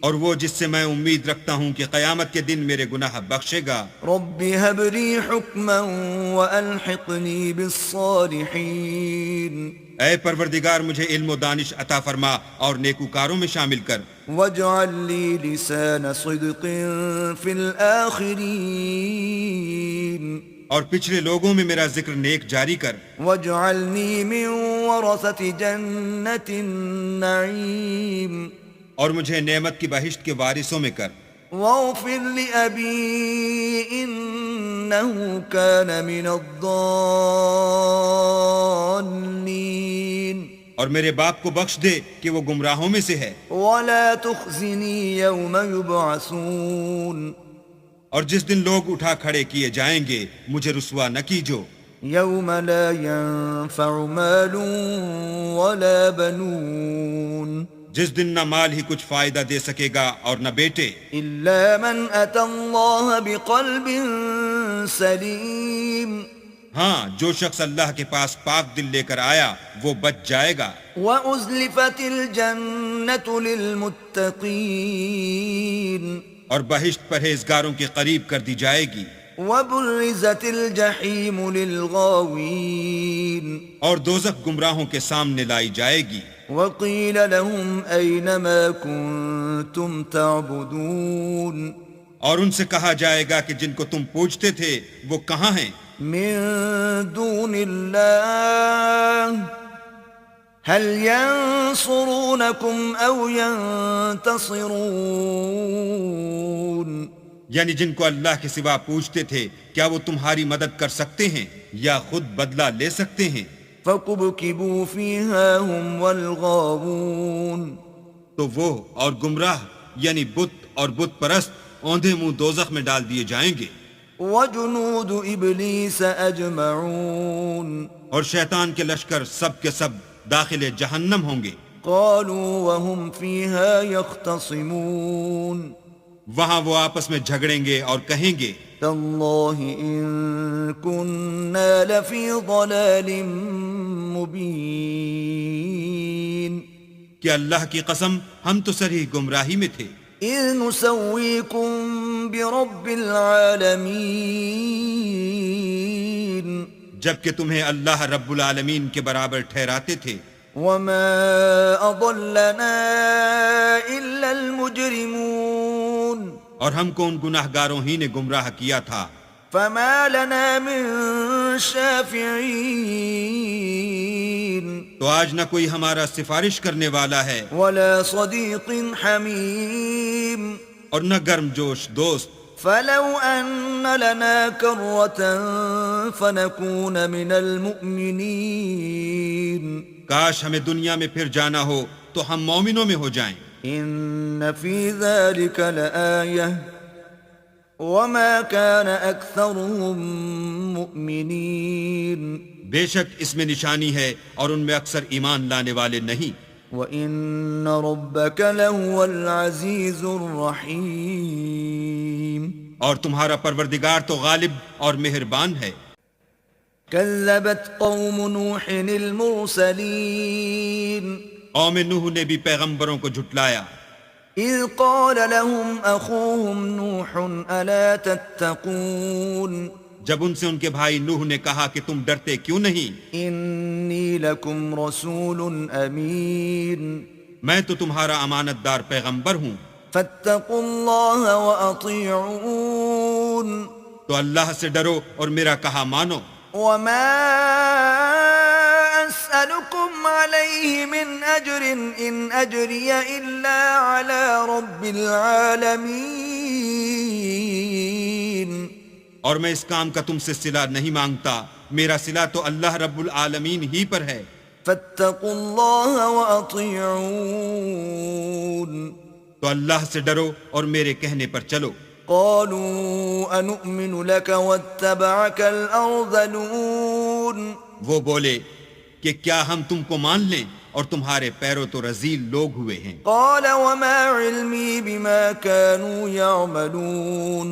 اور وہ جس سے میں امید رکھتا ہوں کہ قیامت کے دن میرے گناہ بخشے گا۔ رب هب لي حكما وألحقني بالصالحين اے پروردگار مجھے علم و دانش عطا فرما اور نیکوکاروں میں شامل کر۔ واجعل لي لسان صدق في الآخرين اور پچھلے لوگوں میں میرا ذکر نیک جاری کر۔ واجعلني من ورثة جنة النعيم اور مجھے نعمت کی بہشت کے وارثوں میں کر۔ واغفر لأبي إنه كان من الضالين اور میرے باپ کو بخش دے کہ وہ گمراہوں میں سے ہے۔ ولا تخزني يوم يبعثون اور جس دن لوگ اٹھا کھڑے کیے جائیں گے مجھے رسوا نہ کیجو۔ يوم لا ينفع مال ولا بنون جس دن نہ مال ہی کچھ فائدہ دے سکے گا اور نہ بیٹے، إلا من أتى الله بقلب سليم ہاں جو شخص اللہ کے پاس پاک دل لے کر آیا وہ بچ جائے گا۔ وأزلفت الجنة للمتقين اور بہشت پرہیزگاروں کے قریب کر دی جائے گی۔ وبرزت الجحيم للغاوين اور دوزخ گمراہوں کے سامنے لائی جائے گی۔ وقيل لهم أين ما كنتم تعبدون اور ان سے کہا جائے گا کہ جن کو تم پوجتے تھے وہ کہاں ہیں؟ من دون الله هل ينصرونكم أو ينتصرون یعنی جن کو اللہ کے سوا پوجتے تھے کیا وہ تمہاری مدد کر سکتے ہیں یا خود بدلہ لے سکتے ہیں؟ فكبكبوا فيها هم والغاوون تو وہ اور گمراہ یعنی بت اور بت پرست اوندھے منہ دوزخ میں ڈال دیے جائیں گے۔ وجنود إبليس أجمعون اور شیطان کے لشکر سب کے سب داخل جہنم ہوں گے۔ قالوا وهم فيها يختصمون وہاں وہ آپس میں جھگڑیں گے اور کہیں گے تالله إن كنا لفي ضلال مبين کہ اللہ کی قسم ہم تو صریح گمراہی میں تھے، إذ نسويكم برب العالمين جبکہ تمہیں اللہ رب العالمین کے برابر ٹھہراتے تھے، وما أضلنا إلا المجرمون اور ہم کو ان گناہ گاروں ہی نے گمراہ کیا تھا، فما لنا من شافعين تو آج نہ کوئی ہمارا سفارش کرنے والا ہے ولا صديق حميم اور نہ گرم جوش دوست، فلو أن لنا كرة فنكون من المؤمنين کاش ہمیں دنیا میں پھر جانا ہو تو ہم مومنوں میں ہو جائیں، إن في ذلك لآية وما كان أكثرهم مؤمنين بے شک اس میں نشانی ہے اور ان میں اکثر ایمان لانے والے نہیں، وَإِنَّ رَبَّكَ لَهُوَ الْعَزِيزُ الرَّحِيمُ اور تمہارا پروردگار تو غالب اور مہربان ہے۔ كذبت قوم نوح المرسلين قوم نوح نے بھی پیغمبروں کو جھٹلایا، إذ قال لهم أخوهم نوح ألا تتقون جب ان سے ان کے بھائی نوح نے کہا کہ تم ڈرتے کیوں نہیں، إني لكم رسول أمين میں تو تمہارا امانت دار پیغمبر ہوں، فاتقوا الله وأطيعون تو اللہ سے ڈرو اور میرا کہا مانو، وما أسألكم عليه من أجر إن أجري إلا على رب العالمين اور میں اس کام کا تم سے صلہ نہیں مانگتا، میرا صلہ تو اللہ رب العالمین ہی پر ہے، فاتقوا الله وأطيعون تو اللہ سے ڈرو اور میرے کہنے پر چلو۔ قالوا أنؤمن لك واتبعك الأرذلون وہ بولے کہ کیا ہم تم کو مان لیں اور تمہارے پیروں تو رذیل لوگ ہوئے ہیں، قال وما علمي بما كانوا يعملون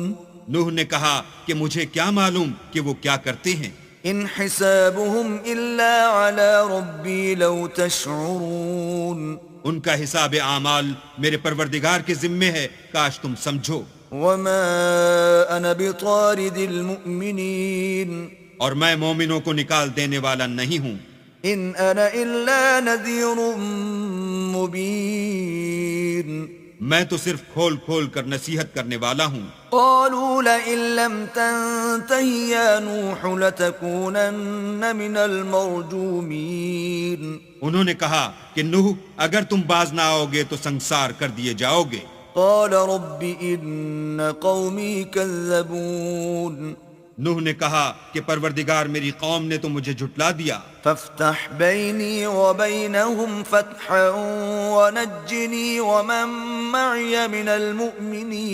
نوح نے کہا کہ مجھے کیا معلوم کہ وہ کیا کرتے ہیں، إن حسابهم إلا على ربي لو تشعرون ان کا حساب اعمال میرے پروردگار کے ذمے ہے، کاش تم سمجھو، وما أنا بطارد المؤمنين اور میں مومنوں کو نکال دینے والا نہیں ہوں، إن أنا إلا نذير مبين میں تو صرف کھول کھول کر نصیحت کرنے والا ہوں۔ قالوا لئن لم تنته يا نوح لتكونن من المرجومين انہوں نے کہا کہ نوح اگر تم باز نہ آؤ گے تو سنسار کر دیے جاؤ گے، قال رب إن قومي كذبون نوح نے کہا کہ پروردگار میری قوم نے تو مجھے جھٹلا دیا، فافتح بيني وبينهم فتحا ونجني ومن معي من المؤمنين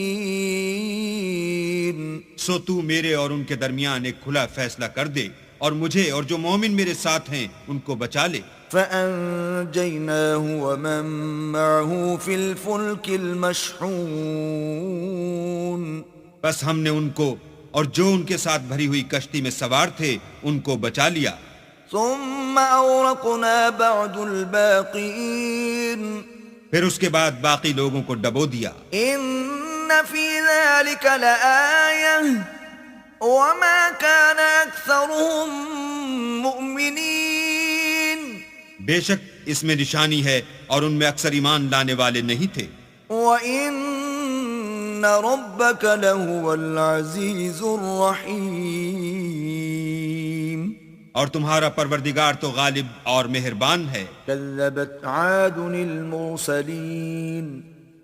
سو تو میرے اور ان کے درمیان ایک کھلا فیصلہ کر دے اور مجھے اور جو مومن میرے ساتھ ہیں ان کو بچا لے۔ فأنجيناه ومن معه في الفلك المشحون بس ہم نے ان کو اور جو ان کے ساتھ بھری ہوئی کشتی میں سوار تھے ان کو بچا لیا، ثم أورقنا بعد الباقين پھر اس کے بعد باقی لوگوں کو ڈبو دیا، إن في ذلك لآية وما كان أكثرهم مؤمنين بے شک اس میں نشانی ہے اور ان میں اکثر ایمان لانے والے نہیں تھے، وَإِنَّ رَبَّكَ لَهُوَ الْعَزِيزُ الرَّحِيمُ اور تمہارا پروردگار تو غالب اور مہربان ہے۔ كذبت عاد المرسلين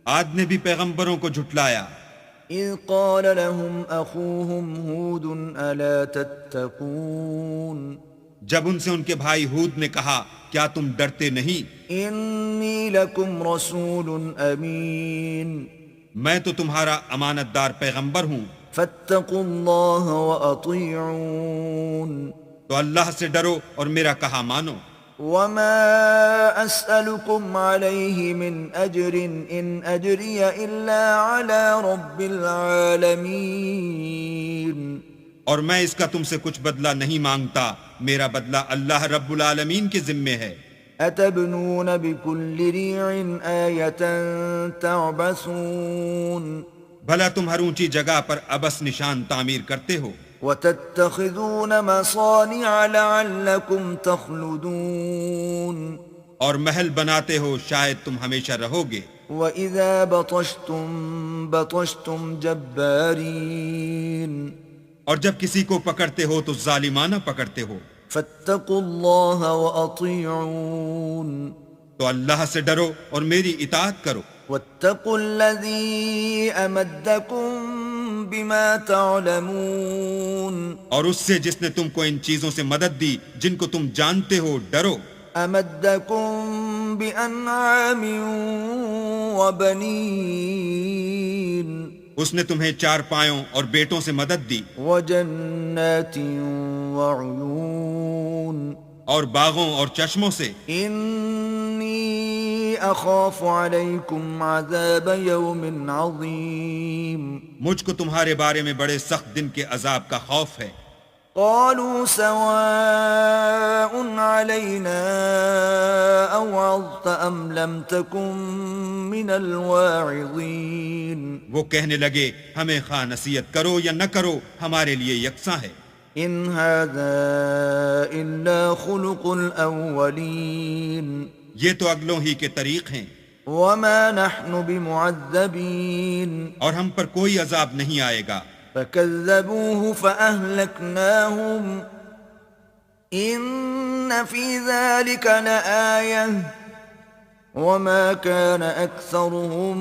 عاد نے بھی پیغمبروں کو جھٹلایا، إذ قال لهم أخوهم هود ألا تتقون جب ان سے ان کے بھائی ہود نے کہا کیا تم ڈرتے نہیں، إني لكم رسول أمين میں تو تمہارا امانت دار پیغمبر ہوں، فاتقوا الله وأطيعون تو اللہ سے ڈرو اور میرا کہا مانو، وما أسألكم عليه من أجر إن أجري إلا على رب العالمين اور میں اس کا تم سے کچھ بدلہ نہیں مانگتا، میرا بدلہ اللہ رب العالمین کے ذمے ہے۔ أتبنون بكل ريع آية تعبثون بھلا تم ہر اونچی جگہ پر ابس نشان تعمیر کرتے ہو، وتتخذون مصانع لعلكم تخلدون اور محل بناتے ہو شاید تم ہمیشہ رہو گے، وَإِذَا بَطَشْتُمْ بَطَشْتُمْ جَبَّارِينَ اور جب کسی کو پکڑتے ہو تو ظالمانہ پکڑتے ہو۔ فَاتَّقُوا اللَّهَ وَأَطِيعُونَ تو اللہ سے ڈرو اور میری اطاعت کرو، وَاتَّقُوا الَّذِي أَمَدَّكُم بِمَا تَعْلَمُونَ اور اس سے جس نے تم کو ان چیزوں سے مدد دی جن کو تم جانتے ہو ڈرو۔ أَمَدَّكُم بِأَنْعَامٍ وَبَنِينَ اس نے تمہیں چار پایوں اور بیٹوں سے مدد دی، وَجَنَّاتٍ وَعُيُونٍ اور باغوں اور چشموں سے۔ إِنِّي أَخَافُ عَلَيْكُمْ عَذَابَ يَوْمٍ عَظِيمٍ مجھ کو تمہارے بارے میں بڑے سخت دن کے عذاب کا خوف ہے۔ قالوا سواء علينا أوعظت أم لم تكن من الواعظين وہ کہنے لگے ہمیں خواہ نصیحت کرو یا نہ کرو ہمارے لیے یکساں ہے۔ إن هذا إلا خلق الأولين یہ تو اگلوں ہی کے طریق ہیں، وما نحن بمعذبين اور ہم پر کوئی عذاب نہیں آئے گا۔ فكذبوه فأهلكناهم إن في ذلك لآية وما كان أكثرهم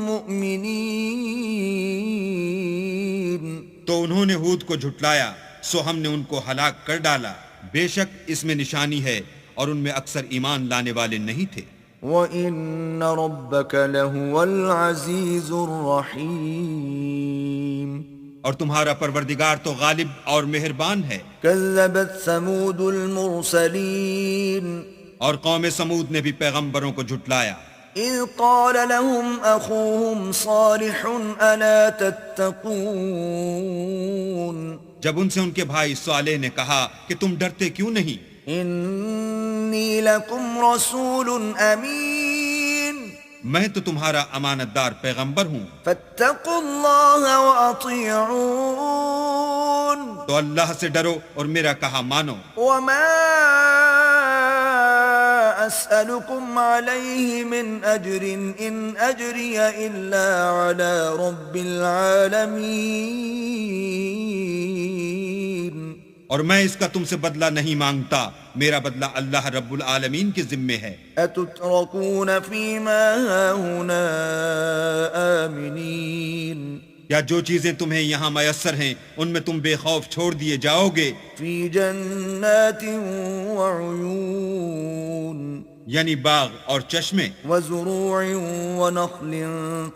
مؤمنين تو انہوں نے ہود کو جھٹلایا سو ہم نے ان کو ہلاک کر ڈالا، بے شک اس میں نشانی ہے اور ان میں اکثر ایمان لانے والے نہیں تھے۔ وَإِنَّ رَبَّكَ لَهُوَ الْعَزِيزُ الرَّحِيمُ اور تمہارا پروردگار تو غالب اور مہربان ہے۔ كَذَّبَتْ ثَمُودُ الْمُرْسَلِينَ اور قوم سمود نے بھی پیغمبروں کو جھٹلایا، إِذْ قَالَ لَهُمْ أَخُوهُمْ صَالِحٌ أَلَا تَتَّقُونَ جب ان سے ان کے بھائی صالح نے کہا کہ تم ڈرتے کیوں نہیں، إِنِّي لَكُمْ رَسُولٌ أَمِينٌ میں تو تمہارا امانت دار پیغمبر ہوں، فَاتَّقُوا اللَّهَ وَأَطِيعُونَ تو اللہ سے ڈرو اور میرا کہا مانو۔ وَمَا أَسْأَلُكُمْ عَلَيْهِ مِنْ أَجْرٍ إِنْ أَجْرِيَ إِلَّا عَلَى رَبِّ الْعَالَمِينَ اور میں اس کا تم سے بدلہ نہیں مانگتا، میرا بدلہ اللہ رب العالمین کے ذمے ہے۔ أَتُتْرَكُونَ فِي مَا هَاهُنَا آمِنِينَ یا جو چیزیں تمہیں یہاں میسر ہیں ان میں تم بے خوف چھوڑ دیے جاؤ گے، فِي جَنَّاتٍ وَعُيُونٍ یعنی باغ اور چشمے، وَزُرُوعٍ وَنَخْلٍ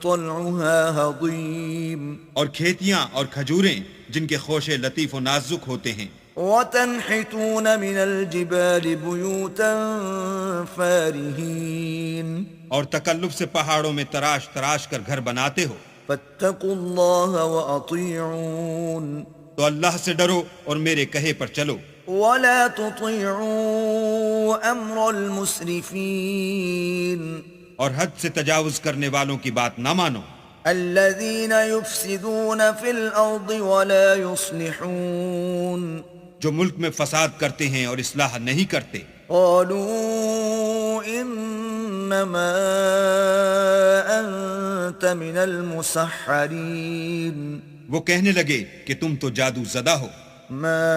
طَلْعُهَا هَضِيمٌ اور کھیتیاں اور کھجوریں جن کے خوشے لطیف و نازک ہوتے ہیں، وَتَنْحِتُونَ مِنَ الْجِبَالِ بُيُوتًا فَارِهِينَ اور تکلف سے پہاڑوں میں تراش تراش کر گھر بناتے ہو۔ فَاتَّقُوا اللَّهَ وَأَطِيعُونَ تو اللہ سے ڈرو اور میرے کہے پر چلو، وَلَا تُطِيعُوا أَمْرَ الْمُسْرِفِينَ اور حد سے تجاوز کرنے والوں کی بات نہ مانو، الَّذِينَ يُفْسِدُونَ فِي الْأَرْضِ وَلَا يُصْلِحُونَ جو ملک میں فساد کرتے ہیں اور اصلاح نہیں کرتے۔ قالوا إنما أنت من المسحرين وہ کہنے لگے کہ تم تو جادو زدہ ہو، ما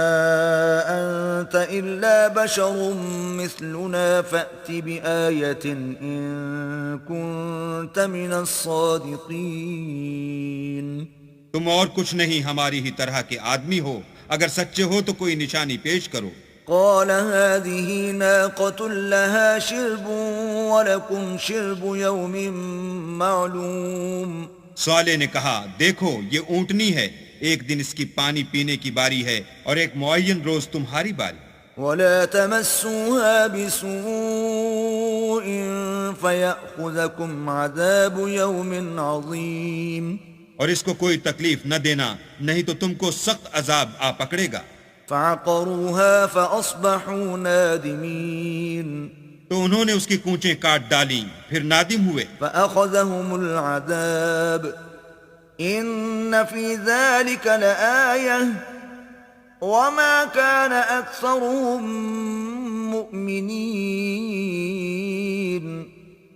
أنت إلا بشر مثلنا فأت بآية إن كنت من الصادقين تم اور کچھ نہیں ہماری ہی طرح کے آدمی ہو، اگر سچے ہو تو کوئی نشانی پیش کرو۔ قال هذه ناقة لها شرب ولكم شرب يوم معلوم صالح نے کہا دیکھو یہ اونٹنی ہے، ایک دن اس کی پانی پینے کی باری ہے اور ایک معین روز تمہاری باری۔ ولا تمسوها بسوء فيأخذكم عذاب يوم عظيم اور اس کو کوئی تکلیف نہ دینا نہیں تو تم کو سخت عذاب آ پکڑے گا۔ فعقروها فأصبحوا نادمين تو انہوں نے اس کی کونچیں کاٹ ڈالیں، پھر نادم ہوئے۔ فأخذهم العذاب إن في ذلك لآية وما كان أكثرهم مؤمنين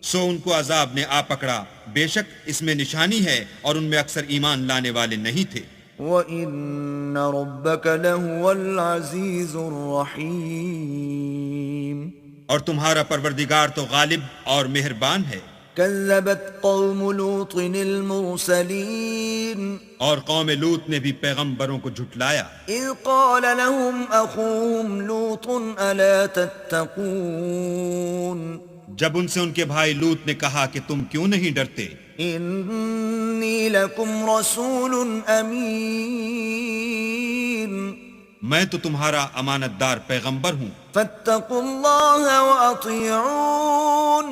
سو ان کو عذاب نے آ پکڑا، بے شک اس میں نشانی ہے اور ان میں اکثر ایمان لانے والے نہیں تھے۔ وَإِنَّ رَبَّكَ لَهُوَ الْعَزِيزُ الرَّحِيمُ اور تمہارا پروردگار تو غالب اور مہربان ہے۔ كذبت قوم لوط المرسلين اور قوم لوط نے بھی پیغمبروں کو جھٹلایا، إذ قال لهم أخوهم لوط ألا تتقون جب ان سے ان کے بھائی لوط نے کہا کہ تم کیوں نہیں ڈرتے، إني لكم رسول أمين میں تو تمہارا امانت دار پیغمبر ہوں، فاتقوا الله وأطيعون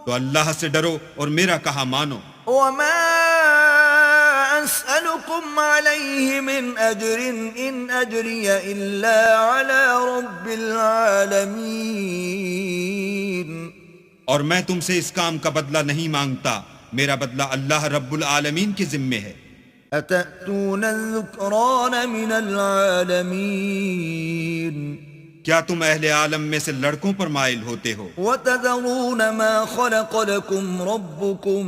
تو اللہ سے ڈرو اور میرا کہا مانو۔ وما أسألكم عليه من أجر إن أجري إلا على رب العالمين اور میں تم سے اس کام کا بدلہ نہیں مانگتا، میرا بدلہ اللہ رب العالمین کے ذمے ہے۔ أتأتون الذكران من العالمين کیا تم اہل عالم میں سے لڑکوں پر مائل ہوتے ہو؟ وتذرون ما خلق لكم ربكم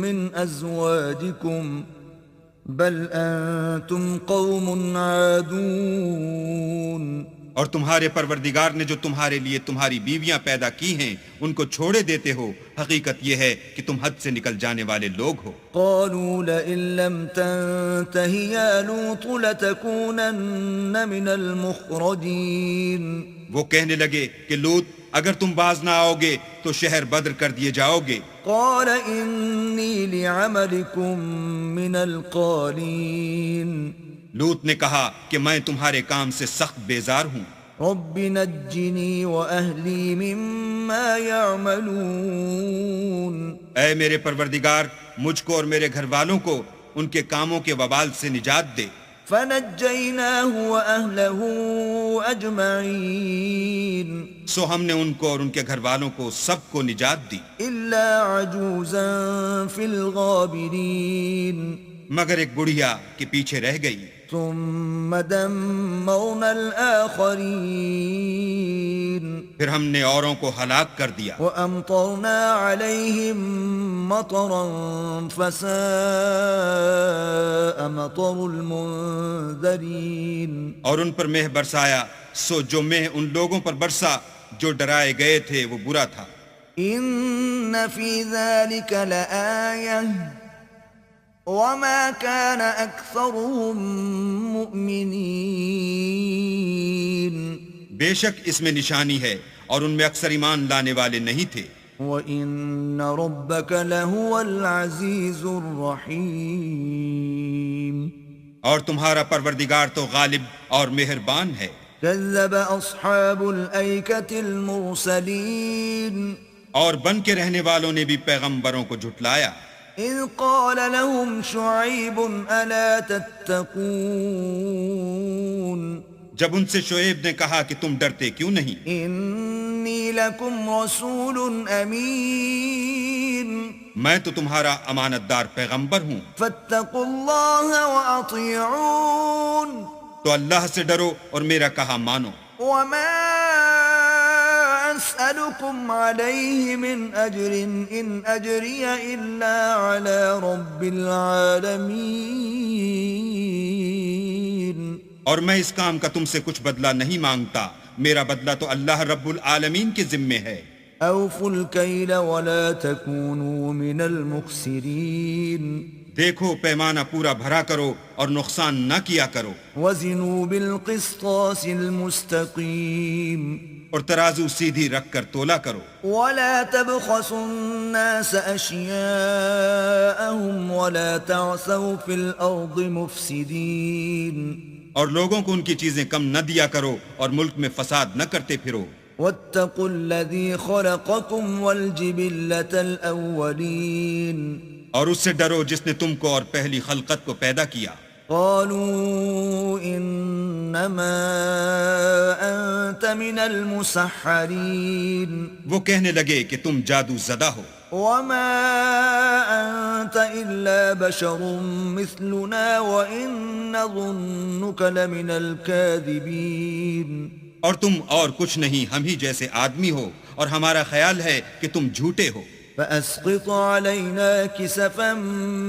من أزواجكم بل أنتم قوم عادون اور تمہارے پروردگار نے جو تمہارے لیے تمہاری بیویاں پیدا کی ہیں ان کو چھوڑے دیتے ہو، حقیقت یہ ہے کہ تم حد سے نکل جانے والے لوگ ہو۔ قالوا لئن لم تنته يا لوط لتكونن من المخرجين وہ کہنے لگے کہ لوط اگر تم باز نہ آؤ گے تو شہر بدر کر دیے جاؤ گے۔ قال إني لعملكم من القالين لوط نے کہا کہ میں تمہارے کام سے سخت بیزار ہوں، رب نجني وأهلي مما يعملون اے میرے پروردگار مجھ کو اور میرے گھر والوں کو ان کے کاموں کے وبال سے نجات دے۔ فنجيناه وأهله أجمعين سو ہم نے ان کو اور ان کے گھر والوں کو سب کو نجات دی، إلا عجوزا في الغابرين مگر ایک بڑھیا کے پیچھے رہ گئی۔ ثم دمرنا الآخرين پھر ہم نے اوروں کو ہلاک کر دیا، وأمطرنا عليهم مطرا فساء مطر المنذرين اور ان پر مہ برسایا، سو جو مہ ان لوگوں پر برسا جو ڈرائے گئے تھے وہ برا تھا۔ إن في ذلك لآية وما كان أكثرهم مؤمنين بے شک اس میں نشانی ہے اور ان میں اکثر ایمان لانے والے نہیں تھے۔ وَإِنَّ رَبَّكَ لَهُوَ الْعَزِيزُ الرَّحِيمُ اور تمہارا پروردگار تو غالب اور مہربان ہے۔ كذب أصحاب الأيكة المرسلين اور بن کے رہنے والوں نے بھی پیغمبروں کو جھٹلایا، إذ قال لهم شعيب ألا تتقون جب ان سے شعیب نے کہا کہ تم ڈرتے کیوں نہیں، إني لكم رسول أمين میں تو تمہارا امانت دار پیغمبر ہوں، فاتقوا الله وأطيعون تو اللہ سے ڈرو اور میرا کہا مانو۔ وما أسألكم عليه من أجر إن أجري إلا على رب العالمين اور میں اس کام کا تم سے کچھ بدلہ نہیں مانگتا، میرا بدلہ تو اللہ رب العالمین کے ذمے ہے۔ أوفوا الكيل ولا تكونوا من المخسرين دیکھو پیمانہ پورا بھرا کرو اور نقصان نہ کیا کرو، وزنوا بالقسطاس المستقيم اور ترازو سیدھی رکھ کر تولا کرو، ولا تبخسوا الناس أشياءهم ولا تعثوا في الأرض مفسدين اور لوگوں کو ان کی چیزیں کم نہ دیا کرو اور ملک میں فساد نہ کرتے پھرو۔ واتقوا الذي خلقكم والجبلة الأولين اور اس سے ڈرو جس نے تم کو اور پہلی خلقت کو پیدا کیا۔ قالوا انما انت من المسحرین، وہ کہنے لگے کہ تم جادو زدہ ہو، وما انت الا بشر مثلنا وان نظنك لمن الكاذبین، اور تم اور کچھ نہیں، ہم ہی جیسے آدمی ہو اور ہمارا خیال ہے کہ تم جھوٹے ہو. فأسقط علينا كسفا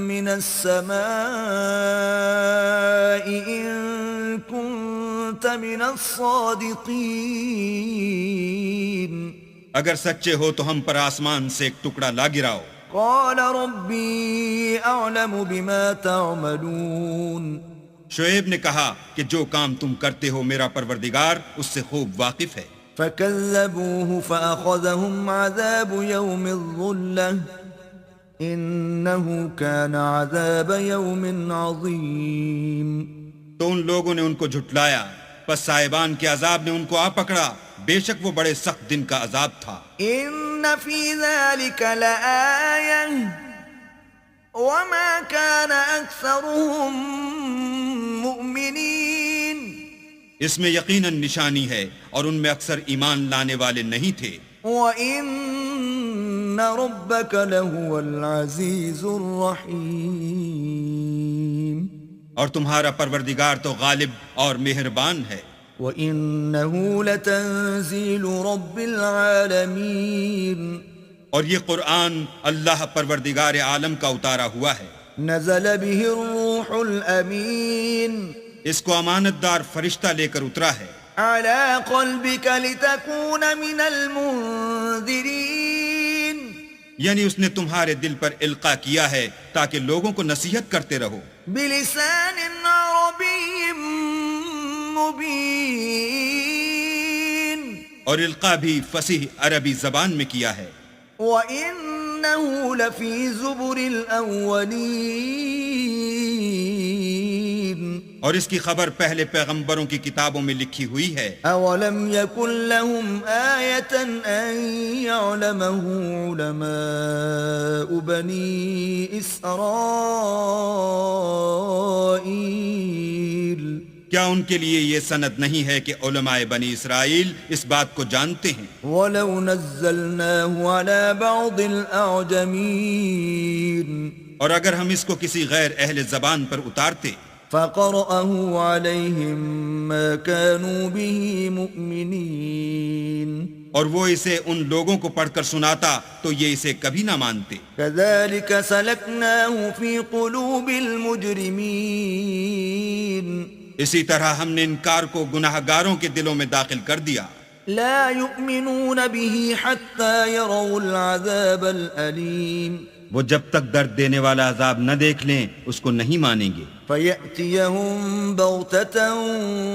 من السماء إن كنت من الصادقين. اگر سچے ہو تو ہم پر آسمان سے ایک ٹکڑا لا گراؤ. قال ربي أعلم بما تعملون. شعیب نے کہا کہ جو کام تم کرتے ہو میرا پروردگار اس سے خوب واقف ہے. فكذبوه فأخذهم عذاب يوم الظلة إنه كان عذاب يوم عظيم. تو ان لوگوں نے ان کو جھٹلایا، پس صاحبان کے عذاب نے ان کو آ پکڑا، بے شک وہ بڑے سخت دن کا عذاب تھا. إن في ذلك لآية وما كان أكثرهم مؤمنين. اس میں یقیناً نشانی ہے اور ان میں اکثر ایمان لانے والے نہیں تھے. وَإِنَّ رَبَّكَ لَهُوَ الْعَزِيزُ الرَّحِيمُ. اور تمہارا پروردگار تو غالب اور مہربان ہے. وَإِنَّهُ لَتَنزِيلُ رَبِّ الْعَالَمِينَ. اور یہ قرآن اللہ پروردگار عالم کا اتارا ہوا ہے. نزل به الروح الأمين. اس کو امانت دار فرشتہ لے کر اترا ہے. على قلبك لتكون من المنذرين. یعنی اس نے تمہارے دل پر القاء کیا ہے تاکہ لوگوں کو نصیحت کرتے رہو. بلسان عربي مبين. اور القاء بھی فصیح عربی زبان میں کیا ہے. وَإِنَّهُ لَفِي زُبُرِ الْأَوَّلِينَ. اور اس کی خبر پہلے پیغمبروں کی کتابوں میں لکھی ہوئی ہے. أَوَلَمْ يَكُنْ لَهُمْ آيَةً أَنْ يَعْلَمَهُ عُلَمَاءُ بَنِي إِسْرَائِيلَ. کیا ان کے لیے یہ سند نہیں ہے کہ علماء بنی اسرائیل اس بات کو جانتے ہیں؟ وَلَوْ نَزَّلْنَاهُ عَلَى بَعْضِ الْأَعْجَمِينَ. اور اگر ہم اس کو کسی غیر اہل زبان پر اتارتے فَقَرَأَهُ عَلَيْهِمْ مَا كَانُوا بِهِ مُؤْمِنِينَ. اور وہ اسے ان لوگوں کو پڑھ کر سناتا تو یہ اسے کبھی نہ مانتے. كَذَلِكَ سَلَكْنَاهُ فِي قُلُوبِ الْمُجْرِمِينَ. اسی طرح ہم نے انکار کو گناہ گاروں کے دلوں میں داخل کر دیا. لا يؤمنون به حتى يروا العذاب الأليم. وہ جب تک درد دینے والا عذاب نہ دیکھ لیں اس کو نہیں مانیں گے. فَيَأْتِيَهُمْ بَغْتَةً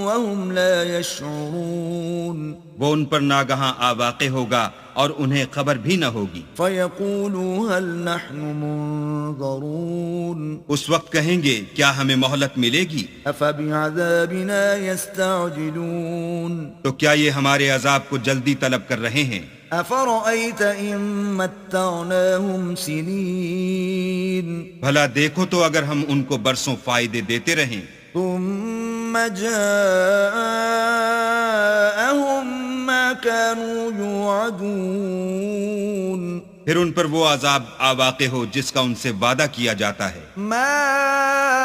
وَهُمْ لَا يَشْعُرُونَ. وہ ان پر ناگہاں آ واقع ہوگا اور انہیں خبر بھی نہ ہوگی. فَيَقُولُوا هَلْ نَحْنُ مُنظَرُونَ. اس وقت کہیں گے کیا ہمیں مہلت ملے گی؟ أَفَبِعَذَابِنَا يَسْتَعْجِلُونَ. تو کیا یہ ہمارے عذاب کو جلدی طلب کر رہے ہیں؟ أَفَرَأَيْتَ إِن مَّتَّعْنَاهُمْ سِنِينَ. بھلا دیکھو تو اگر ہم ان کو برسوں فائدے دیتے رہیں. ثم جاءهم ما كانوا يوعدون. پھر ان پر وہ عذاب آ واقع ہو جس کا ان سے وعدہ کیا جاتا ہے. ما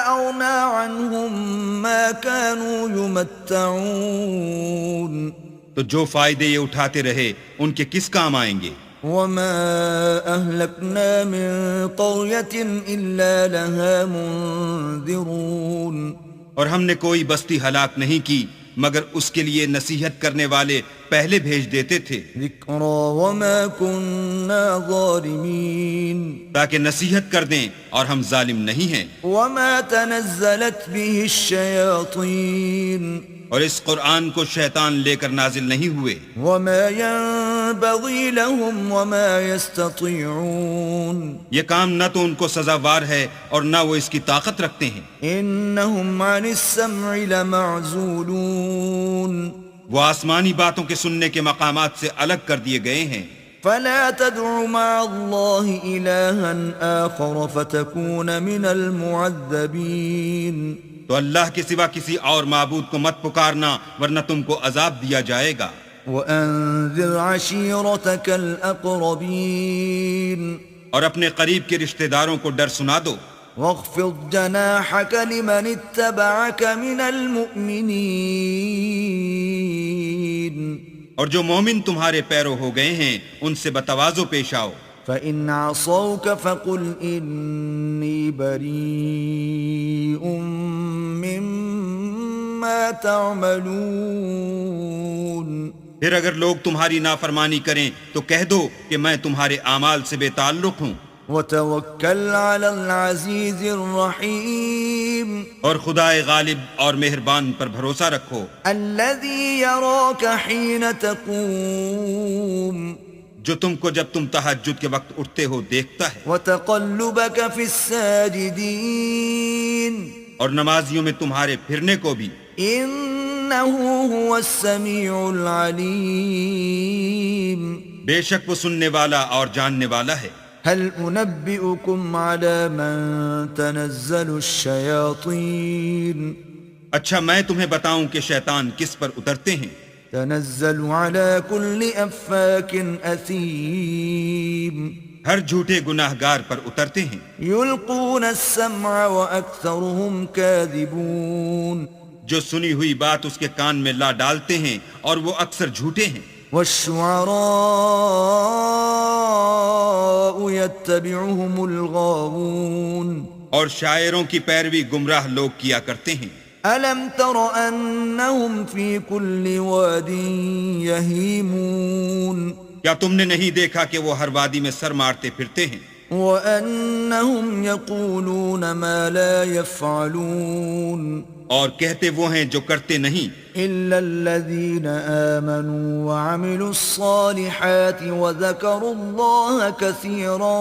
أغنى عنهم ما كانوا يمتعون. تو جو فائدے یہ اٹھاتے رہے ان کے کس کام آئیں گے؟ وما أهلكنا من قرية إلا لها منذرون. اور ہم نے کوئی بستی ہلاک نہیں کی مگر اس کے لیے نصیحت کرنے والے پہلے بھیج دیتے تھے. ذكرى وما كنا ظالمين. تاکہ نصیحت کر دیں اور ہم ظالم نہیں ہیں. وما تنزلت به الشياطين. اور اس قرآن کو شیطان لے کر نازل نہیں ہوئے. وما ينبغي لهم وما يستطيعون. یہ کام نہ تو ان کو سزاوار ہے اور نہ وہ اس کی طاقت رکھتے ہیں. انهم عن السمع لمعزولون. وہ آسمانی باتوں کے سننے کے مقامات سے الگ کر دیے گئے ہیں. فلا تدع مع الله إلها آخر فتكون من المعذبين. تو اللہ کے سوا کسی اور معبود کو مت پکارنا ورنہ تم کو عذاب دیا جائے گا۔ وَأَنذِرْ عَشِيرَتَكَ الْأَقْرَبِينَ اور اپنے قریب کے رشتہ داروں کو ڈر سنا دو۔ وَاخْفِضْ جَنَاحَكَ لِمَنِ اتَّبَعَكَ مِنَ الْمُؤْمِنِينَ اور جو مومن تمہارے پیرو ہو گئے ہیں ان سے بتواضع پیش آؤ۔ فَإِنْ عَصَوْكَ فَقُلْ إِنِّي بَرِيءٌ مِّمَّا تَعْمَلُونَ پھر اگر لوگ تمہاری نافرمانی کریں تو کہہ دو کہ میں تمہارے اعمال سے بے تعلق ہوں۔ وَتَوَكَّلْ عَلَى الْعَزِيزِ الرَّحِيمِ اور خدائے غالب اور مہربان پر بھروسہ رکھو، الَّذِي يَرَاكَ حِينَ تَقُومُ جو تم کو جب تم تہجد کے وقت اٹھتے ہو دیکھتا ہے، وَتَقَلُّبَكَ فِي السَّاجِدِينَ اور نمازیوں میں تمہارے پھرنے کو بھی۔ إِنَّهُ هُوَ السَّمِيعُ الْعَلِيمُ بے شک وہ سننے والا اور جاننے والا ہے۔ هل أنبئكم على من تنزل الشياطين اچھا میں تمہیں بتاؤں کہ شیطان کس پر اترتے ہیں؟ تنزل على كل أفاك أثيم ہر جھوٹے گناہگار پر اترتے ہیں۔ يلقون السمع وأكثرهم كاذبون جو سنی ہوئی بات اس کے کان میں لا ڈالتے ہیں اور وہ اکثر جھوٹے ہیں۔ والشعراء يتبعهم الغاوون اور شاعروں کی پیروی گمراہ لوگ کیا کرتے ہیں۔ ألم تر أنهم في كل واد يهيمون کیا تم نے نہیں دیکھا کہ وہ ہر وادی میں سر مارتے پھرتے ہیں؟ وأنهم يقولون ما لا يفعلون اور کہتے وہ ہیں جو کرتے نہیں۔ إلا الذين آمنوا وعملوا الصالحات وذكروا الله كثيرا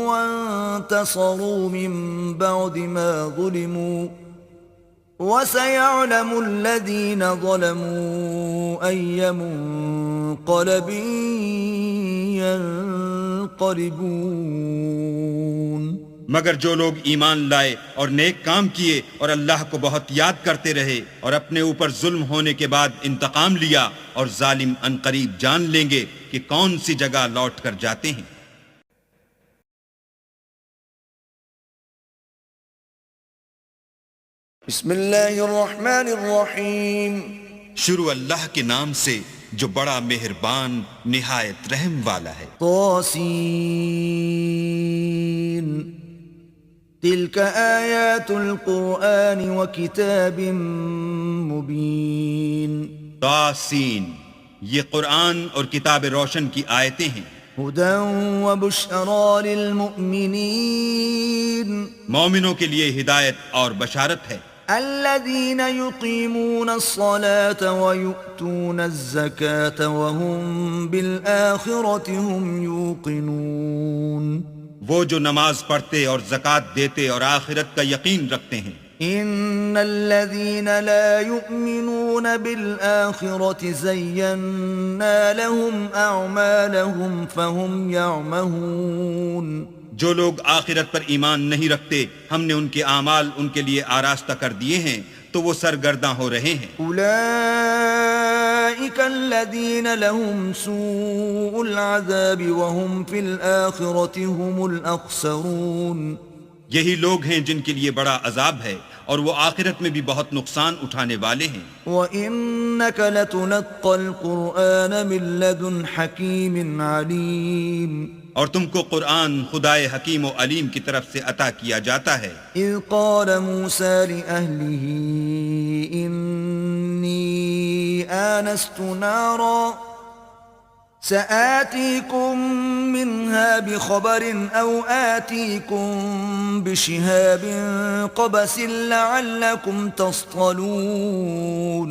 وانتصروا من بعد ما ظلموا وسيعلم الذين ظلموا أي منقلب ينقلبون مگر جو لوگ ایمان لائے اور نیک کام کیے اور اللہ کو بہت یاد کرتے رہے اور اپنے اوپر ظلم ہونے کے بعد انتقام لیا، اور ظالم عنقریب جان لیں گے کہ کون سی جگہ لوٹ کر جاتے ہیں۔ بسم اللہ الرحمن الرحیم شروع اللہ کے نام سے جو بڑا مہربان نہایت رحم والا ہے۔ طاسین تلک آیات القرآن وکتاب مبین طاسین یہ قرآن اور کتاب روشن کی آیتیں ہیں۔ ہدی وبشری للمؤمنین مومنوں کے لیے ہدایت اور بشارت ہے۔ الذين يقيمون الصلاة ويؤتون الزكاة وهم بالآخرة هم يوقنون وہ جو نماز پڑھتے اور زکوٰۃ دیتے اور آخرت کا یقین رکھتے ہیں۔ إن الذين لا يؤمنون بالآخرة زينا لهم أعمالهم فهم يعمهون جو لوگ آخرت پر ایمان نہیں رکھتے ہم نے ان کے اعمال ان کے لیے آراستہ کر دیے ہیں تو وہ سرگرداں ہو رہے ہیں۔ أولئك الذين لهم سوء العذاب وهم في الآخرة هم الأخسرون یہی لوگ ہیں جن کے لیے بڑا عذاب ہے اور وہ آخرت میں بھی بہت نقصان اٹھانے والے ہیں۔ وَإِنَّكَ لَتُلَقَّى الْقُرْآنَ مِن لَّدُنْ حَكِيمٍ عَلِيمٍ اور تم کو قرآن خدائے حکیم و علیم کی طرف سے عطا کیا جاتا ہے۔ إِذْ قَالَ مُوسَى لِأَهْلِهِ إِنِّي آنَسْتُ نَارًا سآتيكم منها بخبر أو آتيكم بشهاب قبس لعلكم تصطلون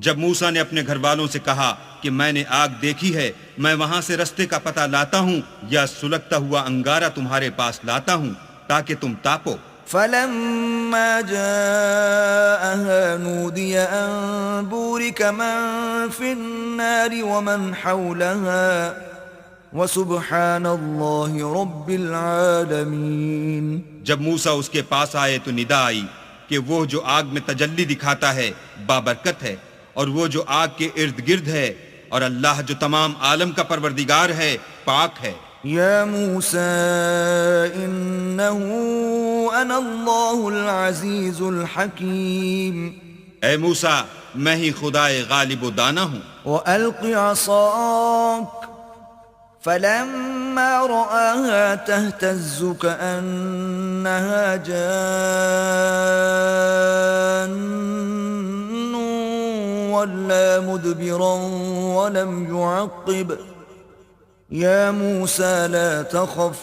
جب موسیٰ نے اپنے گھر والوں سے کہا کہ میں نے آگ دیکھی ہے، میں وہاں سے رستے کا پتہ لاتا ہوں یا سلگتا ہوا انگارہ تمہارے پاس لاتا ہوں تاکہ تم تاپو۔ فلما جاءها نودي أن بورك من في النار ومن حولها وسبحان الله رب العالمين جب موسیٰ اس کے پاس آئے تو ندا آئی کہ کہ وہ جو آگ میں تجلی دکھاتا ہے بابرکت ہے، اور وہ جو آگ کے ارد گرد ہے، اور اللہ جو تمام عالم کا پروردگار ہے پاک ہے۔ یا موسیٰ انہو انا اللہ العزیز الحکیم، اے موسیٰ میں ہی خدائے غالب و دانا ہوں۔ وَأَلْقِ عَصَاكَ فَلَمَّا رَآهَا تَهْتَزُّ كَأَنَّهَا جَانٌّ وَلَّا مُدْبِرًا وَلَمْ يُعَقِّبْ يَا مُوسَى لَا تَخَفْ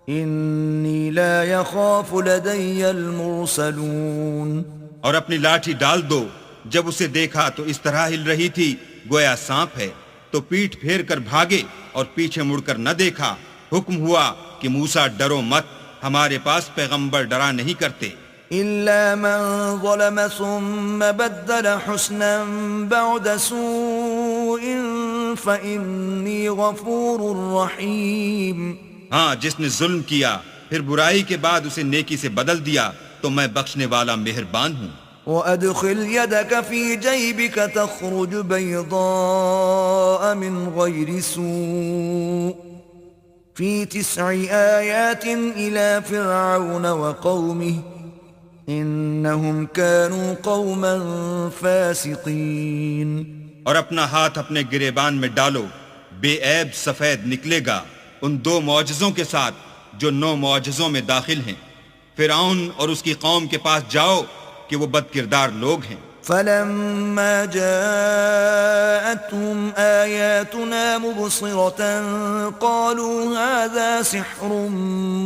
إِنِّي لَا يَخَافُ لَدَيَّ الْمُرْسَلُونَ۔ اور اپنی لاٹھی ڈال دو۔ جب اسے دیکھا تو اس طرح ہل رہی تھی گویا سانپ ہے، تو پیٹھ پھیر کر بھاگے اور پیچھے مڑ کر نہ دیکھا۔ حکم ہوا کہ موسیٰ ڈرو مت، ہمارے پاس پیغمبر ڈرا نہیں کرتے۔ إِلَّا مَنْ ظَلَمَ ثُمَّ بَدَّلَ حُسْنًا بَعْدَ سُوءٍ فَإِنِّي غَفُورٌ رَحِيمٌ۔ ہاں، جس نے ظلم کیا پھر برائی کے بعد اسے نیکی سے بدل دیا تو میں بخشنے والا مہربان ہوں۔ وَأَدْخِلْ يَدَكَ فِي جَيْبِكَ تَخْرُجْ بَيْضَاءَ مِنْ غَيْرِ سُوءٍ فِي 9 آيَاتٍ إِلَى فِرْعَوْنَ وَقَوْمِهِ إِنَّهُمْ كَانُوا قَوْمًا فَاسِقِينَ۔ اور اپنا ہاتھ اپنے گریبان میں ڈالو، بے عیب سفید نکلے گا ان 2 معجزوں کے ساتھ جو 9 معجزوں میں داخل ہیں۔ فرعون اور اس کی قوم کے پاس جاؤ کہ وہ بد کردار لوگ ہیں۔ فَلَمَّا جَاءَتْهُمْ آيَاتُنَا مُبْصِرَةً قَالُوا هَذَا سِحْرٌ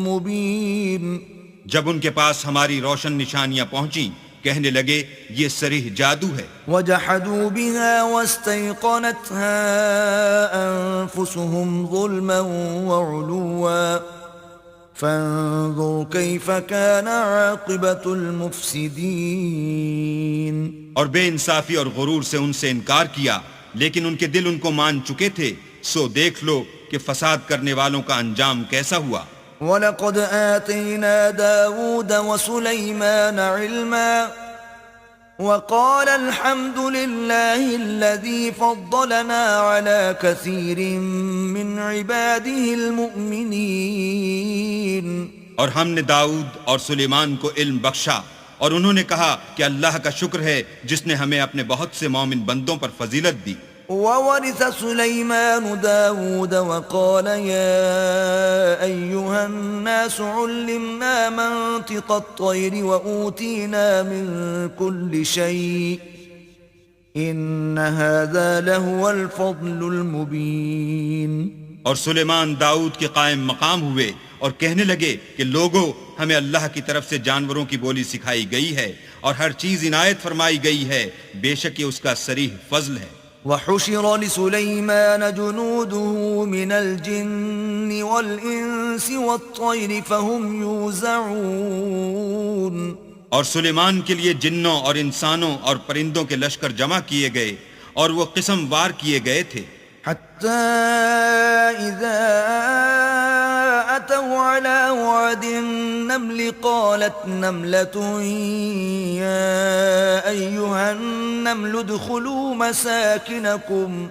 مُبِينٌ۔ جب ان کے پاس ہماری روشن نشانیاں پہنچیں کہنے لگے یہ صریح جادو ہے۔ وَجَحَدُوا بِهَا وَاسْتَيْقَنَتْهَا أَنفُسُهُمْ ظُلْمًا وَعُلُوًّا فَانظُرْ كَيْفَ كَانَ عَاقِبَةُ الْمُفْسِدِينَ۔ اور بے انصافی اور غرور سے ان سے انکار کیا، لیکن ان کے دل ان کو مان چکے تھے، سو دیکھ لو کہ فساد کرنے والوں کا انجام کیسا ہوا۔ وَلَقَدْ آتَيْنَا دَاوُودَ وَسُلَيْمَانَ عِلْمًا وَقَالَ الْحَمْدُ لِلَّهِ الَّذِي فَضَّلَنَا عَلَى كَثِيرٍ مِّنْ عِبَادِهِ الْمُؤْمِنِينَ۔ اور ہم نے داؤد اور سلیمان کو علم بخشا، اور انہوں نے کہا کہ اللہ کا شکر ہے جس نے ہمیں اپنے بہت سے مومن بندوں پر فضیلت دی۔ وَوَرِثَ سُلَيْمَانُ دَاوُودَ وَقَالَ يَا أَيُّهَا النَّاسُ عُلِّمْنَا مَنطِقَ الطَّيْرِ وَأُوتِينَا مِن كُلِّ شَيْءٍ إِنَّ هَذَا لَهُوَ الْفَضْلُ الْمُبِينُ۔ اور سلیمان داؤد کے قائم مقام ہوئے اور کہنے لگے کہ لوگو، ہمیں اللہ کی طرف سے جانوروں کی بولی سکھائی گئی ہے اور ہر چیز عنایت فرمائی گئی ہے، بے شک یہ اس کا صریح فضل ہے۔ وَحُشِرَ لِسُلَيْمَانَ جُنُودُهُ مِنَ الْجِنِّ وَالْإِنسِ وَالطَّيْرِ فَهُمْ يُوزَعُونَ۔ اور سلیمان کے لیے جنوں اور انسانوں اور پرندوں کے لشکر جمع کیے گئے اور وہ قسم وار کیے گئے تھے، حتى إذا أتوا على وعد النمل قالت نملة يا أيها النمل ادخلوا مساكنكم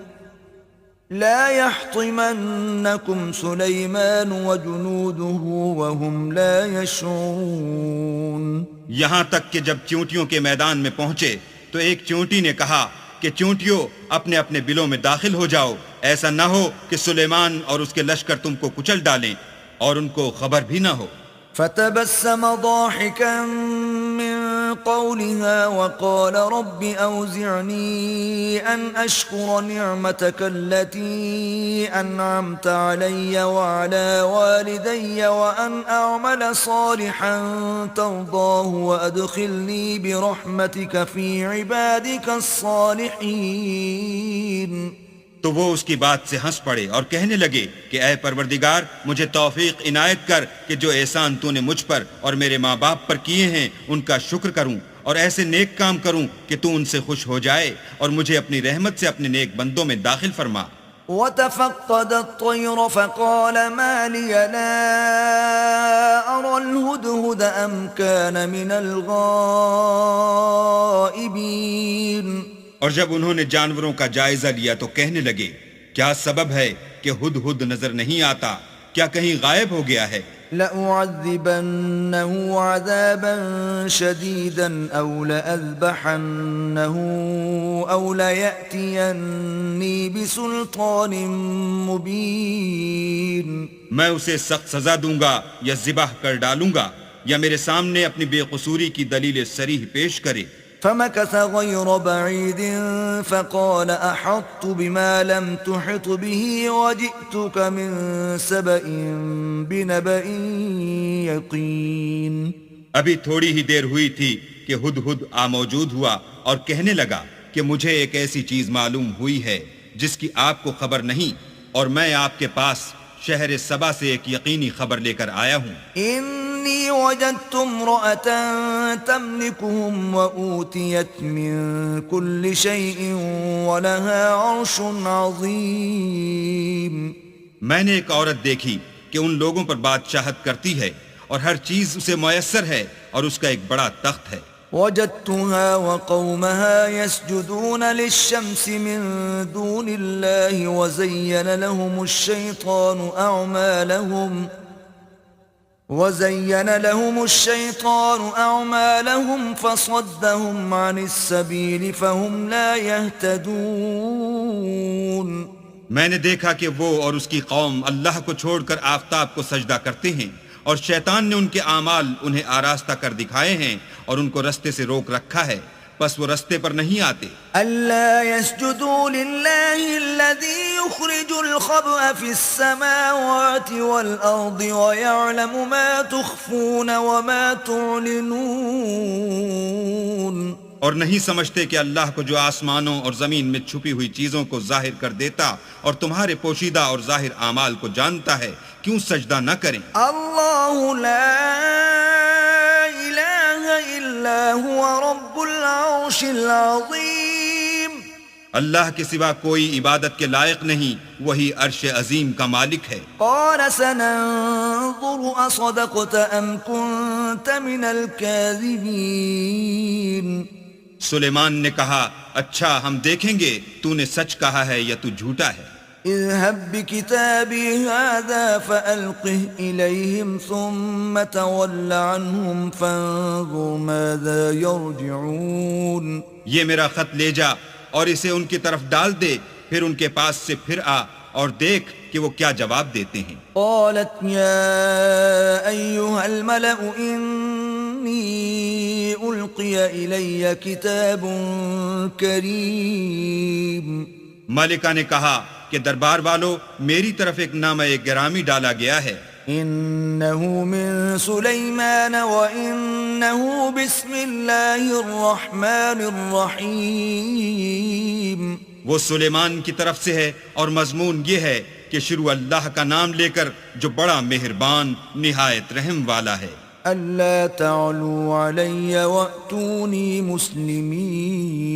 لا يحطمنكم سليمان وجنوده وهم لا يشعرون۔ یہاں تک کہ جب چونٹیوں کے میدان میں پہنچے تو ایک چونٹی نے کہا کہ چونٹیوں اپنے اپنے بلوں میں داخل ہو جاؤ، ایسا نہ ہو کہ سلیمان اور اس کے لشکر تم کو کچل ڈالیں اور ان کو خبر بھی نہ ہو۔ فتبسم ضاحكا من قولها وقال رب أوزعني أن أشكر نعمتك التي أنعمت علي وعلى والدي وأن أعمل صالحا ترضاه وأدخلني برحمتك في عبادك الصالحين۔ تو وہ اس کی بات سے ہنس پڑے اور کہنے لگے کہ اے پروردگار، مجھے توفیق عنایت کر کہ جو احسان تو نے مجھ پر اور میرے ماں باپ پر کیے ہیں ان کا شکر کروں اور ایسے نیک کام کروں کہ تو ان سے خوش ہو جائے اور مجھے اپنی رحمت سے اپنے نیک بندوں میں داخل فرما۔ وتفقد الطير فقال ما لي لا أرى الهدهد أم كان من الغائبين. اور جب انہوں نے جانوروں کا جائزہ لیا تو کہنے لگے کیا سبب ہے کہ ہدہد نظر نہیں آتا؟ کیا کہیں غائب ہو گیا ہے؟ لأعذبنه عذابا شديدا أو لأذبحنه أو ليأتيني بسلطان مبين. میں اسے سخت سزا دوں گا یا ذبح کر ڈالوں گا یا میرے سامنے اپنی بے قصوری کی دلیل صریح پیش کرے. فمكث غير بعيد فقال أحطت بما لم تحط به وجئتك من سبأ بنبأ يقين. ابھی تھوڑی ہی دیر ہوئی تھی کہ ہدہد موجود ہوا اور کہنے لگا کہ مجھے ایک ایسی چیز معلوم ہوئی ہے جس کی آپ کو خبر نہیں، اور میں آپ کے پاس شہر سبا سے ایک یقینی خبر لے کر آیا ہوں. إني وجدت امرأة تملكهم وأوتيت من كل شيء ولها عرش عظيم. میں نے ایک عورت دیکھی کہ ان لوگوں پر بادشاہت کرتی ہے اور ہر چیز اسے میسر ہے اور اس کا ایک بڑا تخت ہے. وجدتها وقومها يسجدون للشمس من دون الله وزين لهم الشيطان أعمالهم فصدهم عن السبيل فهم لا يهتدون. میں نے دیکھا کہ وہ اور اس کی قوم اللہ کو چھوڑ کر آفتاب کو سجدہ کرتے ہیں، اور شیطان نے ان کے اعمال انہیں آراستہ کر دکھائے ہیں اور ان کو رستے سے روک رکھا ہے، پس وہ رستے پر نہیں آتے. ألا يسجدوا لله الذي يخرج الخبأ في السماوات والأرض ويعلم ما تخفون وما تعلنون. اور نہیں سمجھتے کہ اللہ کو جو آسمانوں اور زمین میں چھپی ہوئی چیزوں کو ظاہر کر دیتا اور تمہارے پوشیدہ اور ظاہر اعمال کو جانتا ہے، کیوں سجدہ نہ کریں؟ اللہ لا الہ الا هو رب العرش العظیم. اللہ کے سوا کوئی عبادت کے لائق نہیں، وہی عرش عظیم کا مالک ہے. قال سننظر اصدقت ام كنت من الكاذبین. سلیمان نے کہا اچھا ہم دیکھیں گے تو نے سچ کہا ہے یا تو جھوٹا ہے. اذهب بكتابي هذا فألقه إليهم ثم تول عنهم فانظر ماذا يرجعون. یہ میرا خط لے جا اور اسے ان کی طرف ڈال دے، پھر ان کے پاس سے پھر آ اور دیکھ کہ وہ کیا جواب دیتے ہیں. قالت يا أيها الملأ إني ألقي إلي كتاب كريم. ملکہ نے کہا کہ دربار والو میری طرف ایک نامہ گرامی ڈالا گیا ہے. إنه من سليمان وإنه بسم الله الرحمن الرحيم. وہ سلیمان کی طرف سے ہے اور مضمون یہ ہے کہ شروع اللہ کا نام لے کر جو بڑا مہربان نہایت رحم والا ہے. ألا تعلوا علي وأتوني مسلمين.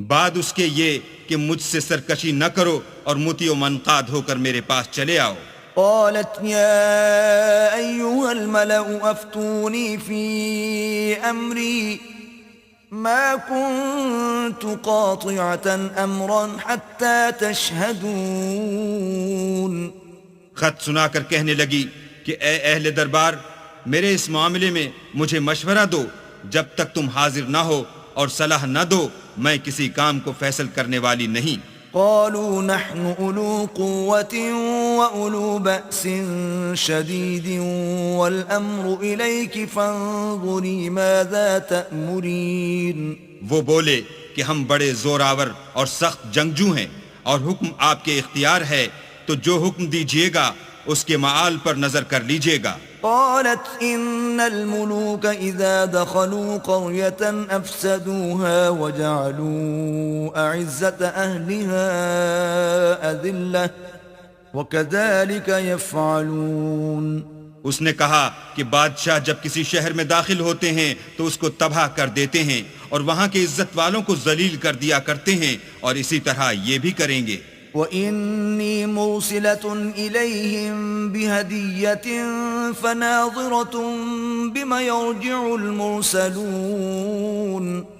بعد اس کے یہ کہ مجھ سے سرکشی نہ کرو اور مطیع و منقاد ہو کر میرے پاس چلے آؤ. قالت يا أيها الملأ أفتوني في أمري ما كنت قاطعة أمرا حتى تشهدون. خط سنا کر کہنے لگی کہ اے اہل دربار میرے اس معاملے میں مجھے مشورہ دو، جب تک تم حاضر نہ ہو اور صلاح نہ دو میں کسی کام کو فیصل کرنے والی نہیں. قالوا نحن أولو قوة وأولو بأس شديد والأمر إليك فانظري ماذا تأمرين. وہ بولے کہ ہم بڑے زور آور اور سخت جنگجو ہیں اور حکم آپ کے اختیار ہے، تو جو حکم دیجیے گا اس کے معال پر نظر کر لیجیے گا. قالت إن الملوك إذا دخلوا قرية أفسدوها وجعلوا أعزة أهلها أذلة وكذلك يفعلون. اس نے کہا کہ بادشاہ جب کسی شہر میں داخل ہوتے ہیں تو اس کو تباہ کر دیتے ہیں اور وہاں کے عزت والوں کو ذلیل کر دیا کرتے ہیں، اور اسی طرح یہ بھی کریں گے. وَإِنِّي مُرْسِلَةٌ إِلَيْهِمْ بِهَدِيَّةٍ فَنَاظِرَةٌ بِمَ يَرْجِعُ الْمُرْسَلُونَ،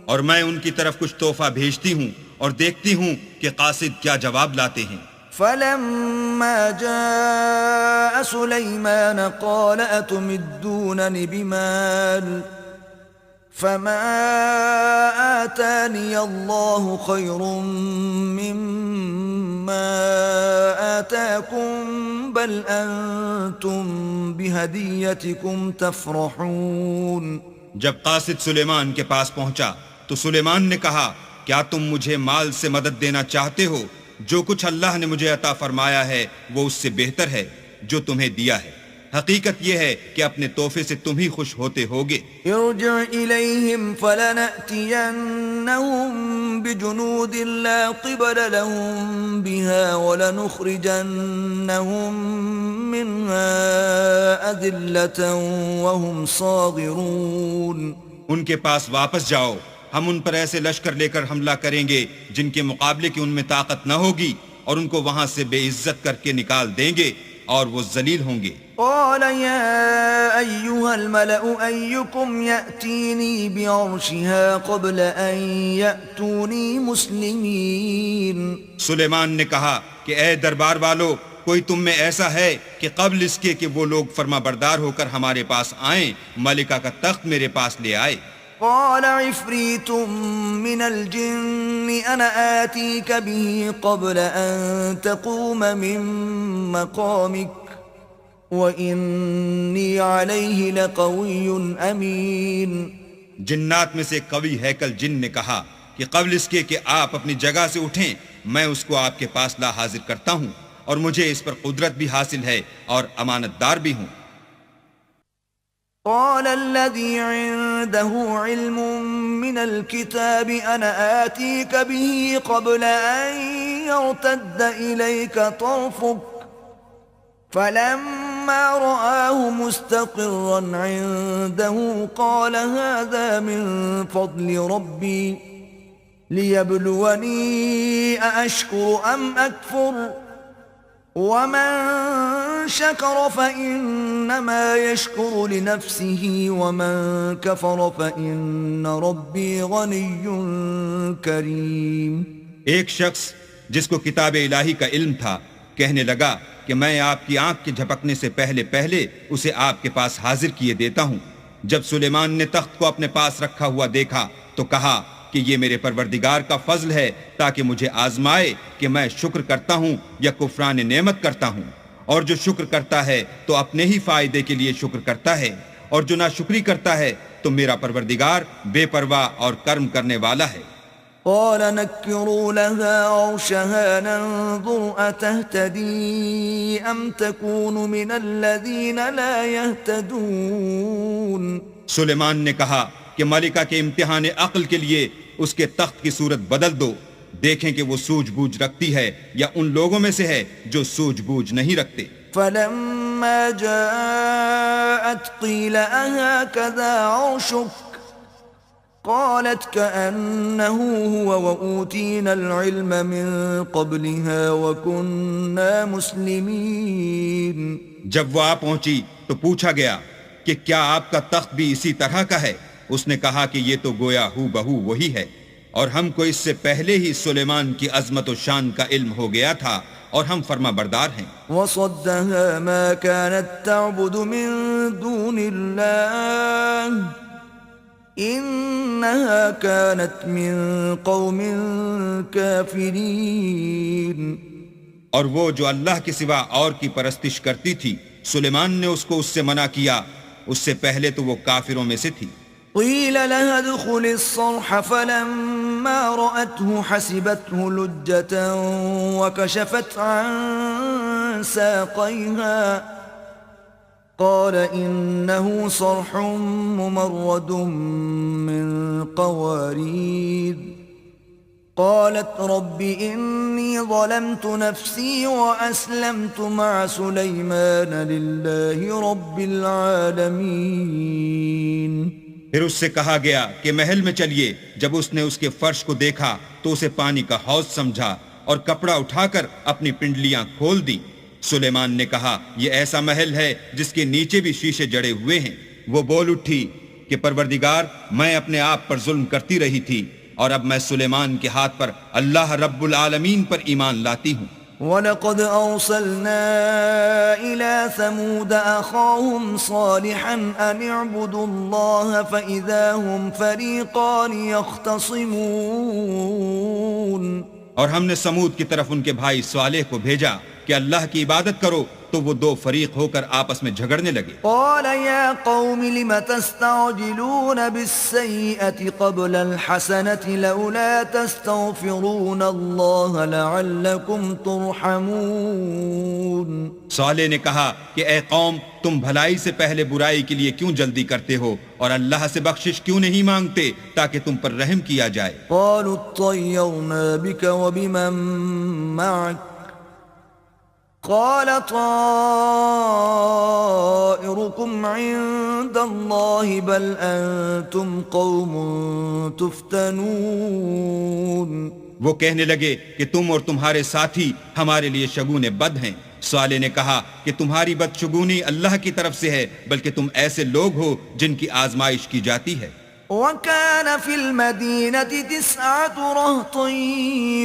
اور میں ان کی طرف کچھ تحفہ بھیجتی ہوں اور دیکھتی ہوں کہ قاصد کیا جواب لاتے ہیں۔ فَلَمَّا جَاءَ سُلَيْمَانَ قَالَ أَتُمِدُّونَنِ بِمَالٍ فَمَا آتَانِيَ اللَّهُ خَيْرٌ مِّمَّا آتَاكُمْ بَلْ أَنْتُمْ بِهَدِيَّتِكُمْ تَفْرَحُونَ۔ جب قاصد سلیمان کے پاس پہنچا تو سلیمان نے کہا، کیا تم مجھے مال سے مدد دینا چاہتے ہو؟ جو کچھ اللہ نے مجھے عطا فرمایا ہے وہ اس سے بہتر ہے جو تمہیں دیا ہے۔ حقیقت یہ ہے کہ اپنے تحفے سے تم ہی خوش ہوتے ہوگے۔ ارجع إليهم فلنأتينهم بجنود لا قبل لهم بها ولنخرجنهم منها أذلة وهم صاغرون۔ ان کے پاس واپس جاؤ، ہم ان پر ایسے لشکر لے کر حملہ کریں گے جن کے مقابلے کی ان میں طاقت نہ ہوگی، اور ان کو وہاں سے بے عزت کر کے نکال دیں گے اور وہ ذلیل ہوں گے۔ قال يا أيها الملأ أيكم يأتيني بعرشها قبل أن يأتوني مسلمين۔ سلیمان نے کہا کہ اے دربار والو، کوئی تم میں ایسا ہے کہ قبل اس کے کہ وہ لوگ فرما بردار ہو کر ہمارے پاس آئیں، ملکہ کا تخت میرے پاس لے آئے۔ قال عفريت من الجن أنا آتيك به قبل أن تقوم من مقامك وَإِنِّي عَلَيْهِ لَقَوِيٌّ أَمِينٌ۔ جنات میں سے قوی ہیکل جن نے کہا کہ قبل اس کے کہ آپ اپنی جگہ سے اٹھیں میں اس کو آپ کے پاس لا حاضر کرتا ہوں، اور مجھے اس پر قدرت بھی حاصل ہے اور امانت دار بھی ہوں۔ قال الذي عنده علم من الكتاب أنا آتيك به قبل أن يرتد إليك طرفك فلما رآه مستقرا عنده قال هذا من فضل ربي ليبلوني أأشكر أم أكفر ومن شكر فإنما يشكر لنفسه ومن كفر فإن ربي غني كريم۔ ایک شخص جس کو کتاب الہی کا علم تھا کہنے لگا کہ میں آپ کی آنکھ کے جھپکنے سے پہلے پہلے اسے آپ کے پاس حاضر کیے دیتا ہوں۔ جب سلیمان نے تخت کو اپنے پاس رکھا ہوا دیکھا تو کہا کہ یہ میرے پروردگار کا فضل ہے تاکہ مجھے آزمائے کہ میں شکر کرتا ہوں یا کفران نعمت کرتا ہوں، اور جو شکر کرتا ہے تو اپنے ہی فائدے کے لیے شکر کرتا ہے، اور جو ناشکری کرتا ہے تو میرا پروردگار بے پرواہ اور کرم کرنے والا ہے۔ قال نكروا لها عرشها ننظر أتهتدي أم تكون من الذين لا يهتدون۔ سلیمان نے کہا کہ ملکہ کے امتحان عقل کے لیے اس کے تخت کی صورت بدل دو، دیکھیں کہ وہ سوجھ بوجھ رکھتی ہے یا ان لوگوں میں سے ہے جو سوجھ بوجھ نہیں رکھتے۔ فلما جاءت قيل أهكذا عرشك قالت كأنه هو وأوتينا العلم من قبلها وكنا مسلمين۔ جب وہ آ پہنچی تو پوچھا گیا کہ کیا آپ کا تخت بھی اسی طرح کا ہے؟ اس نے کہا کہ یہ تو گویا ہو بہو وہی ہے، اور ہم کو اس سے پہلے ہی سلیمان کی عظمت و شان کا علم ہو گیا تھا اور ہم فرما بردار ہیں۔ وصدها ما كانت تعبد من دون الله إنها كانت من قوم كافرين۔ اور وہ جو اللہ کے سوا اور کی پرستش کرتی تھی سلیمان نے اس کو اس سے منع کیا، اس سے پہلے تو وہ کافروں میں سے تھی۔ قيل لها ادخل الصرح فلما رأته حسبته لجة وكشفت عن ساقيها قال إنه صرح ممرد من قوارير قالت رب إني ظلمت نفسي وأسلمت مع سليمان لله رب العالمين۔ پھر اس سے کہا گیا کہ محل میں چلیے۔ جب اس نے اس کے فرش کو دیکھا تو اسے پانی کا حوض سمجھا اور کپڑا اٹھا کر اپنی پنڈلیاں کھول دی۔ سلیمان نے کہا یہ ایسا محل ہے جس کے نیچے بھی شیشے جڑے ہوئے ہیں۔ وہ بول اٹھی کہ پروردگار، میں اپنے آپ پر ظلم کرتی رہی تھی، اور اب میں سلیمان کے ہاتھ پر اللہ رب العالمین پر ایمان لاتی ہوں۔ وَلَقَدْ أَرْسَلْنَا إِلَى ثَمُودَ أَخَاهُمْ صَالِحًا أَنِ اعْبُدُوا اللَّهَ فَإِذَا هُمْ فَرِيقَانِ يَخْتَصِمُونَ۔ اور ہم نے سمود کی طرف ان کے بھائی صالح کو بھیجا کہ اللہ کی عبادت کرو، تو وہ دو فریق ہو کر آپس میں جھگڑنے لگے۔ قال يا قوم لم تستعجلون بالسيئة قبل الحسنة لولا تستغفرون الله لعلكم ترحمون۔ صالح نے کہا کہ اے قوم، تم بھلائی سے پہلے برائی کے لیے کیوں جلدی کرتے ہو، اور اللہ سے بخشش کیوں نہیں مانگتے تاکہ تم پر رحم کیا جائے۔ قالوا اطيرنا بك وبمن معك قال طائركم عند الله بل أنتم قوم تفتنون۔ وہ کہنے لگے کہ تم اور تمہارے ساتھی ہمارے لیے شگون بد ہیں۔ صالح نے کہا کہ تمہاری بدشگونی اللہ کی طرف سے ہے، بلکہ تم ایسے لوگ ہو جن کی آزمائش کی جاتی ہے۔ وَكَانَ فِي الْمَدِينَةِ 9 رَهْطٌ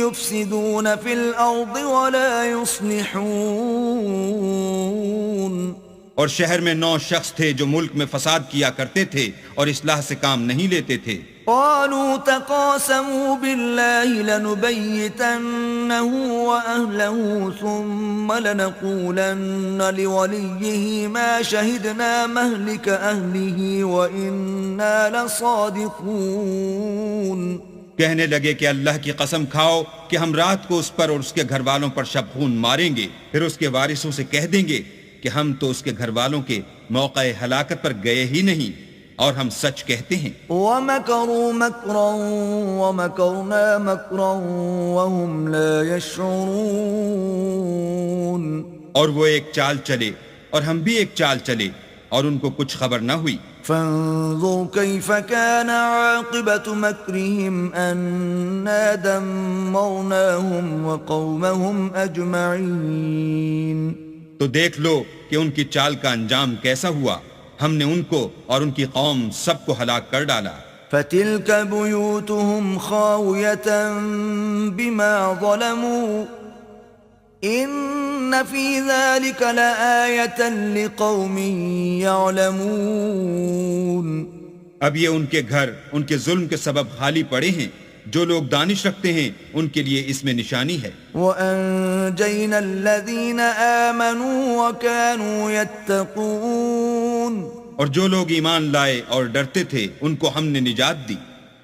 يُفْسِدُونَ فِي الْأَرْضِ وَلَا يُصْلِحُونَ۔ اور شہر میں 9 شخص تھے جو ملک میں فساد کیا کرتے تھے اور اصلاح سے کام نہیں لیتے تھے۔ قالوا تقاسموا بالله لنبيتنه وأهله ثم لنقولن لوليه ما شهدنا مهلك أهله وإنا لصادقون۔ کہنے لگے کہ اللہ کی قسم کھاؤ کہ ہم رات کو اس پر اور اس کے گھر والوں پر شب خون ماریں گے، پھر اس کے وارثوں سے کہہ دیں گے کہ ہم تو اس کے گھر والوں کے موقع ہلاکت پر گئے ہی نہیں، اور ہم سچ کہتے ہیں۔ وَمَكَرُوا مَكْرًا وَمَكَرْنَا مَكْرًا وَهُمْ لَا يَشْعُرُونَ۔ اور وہ ایک چال چلے اور ہم بھی ایک چال چلے، اور ان کو کچھ خبر نہ ہوئی۔ فانظر كيف كان عاقبة مكرهم أنا دمرناهم وقومهم أجمعين۔ تو دیکھ لو کہ ان کی چال کا انجام کیسا ہوا، ہم نے ان کو اور ان کی قوم سب کو ہلاک کر ڈالا۔ فتلك بيوتهم خاوية بما ظلموا إن في ذلك لآية لقوم يعلمون۔ اب یہ ان کے گھر ان کے ظلم کے سبب خالی پڑے ہیں، جو لوگ دانش رکھتے ہیں ان کے لیے اس میں نشانی ہے۔ وَأَنجَيْنَا الَّذِينَ آمَنُوا وَكَانُوا يَتَّقُونَ۔ اور جو لوگ ایمان لائے اور ڈرتے تھے ان کو ہم نے نجات دی۔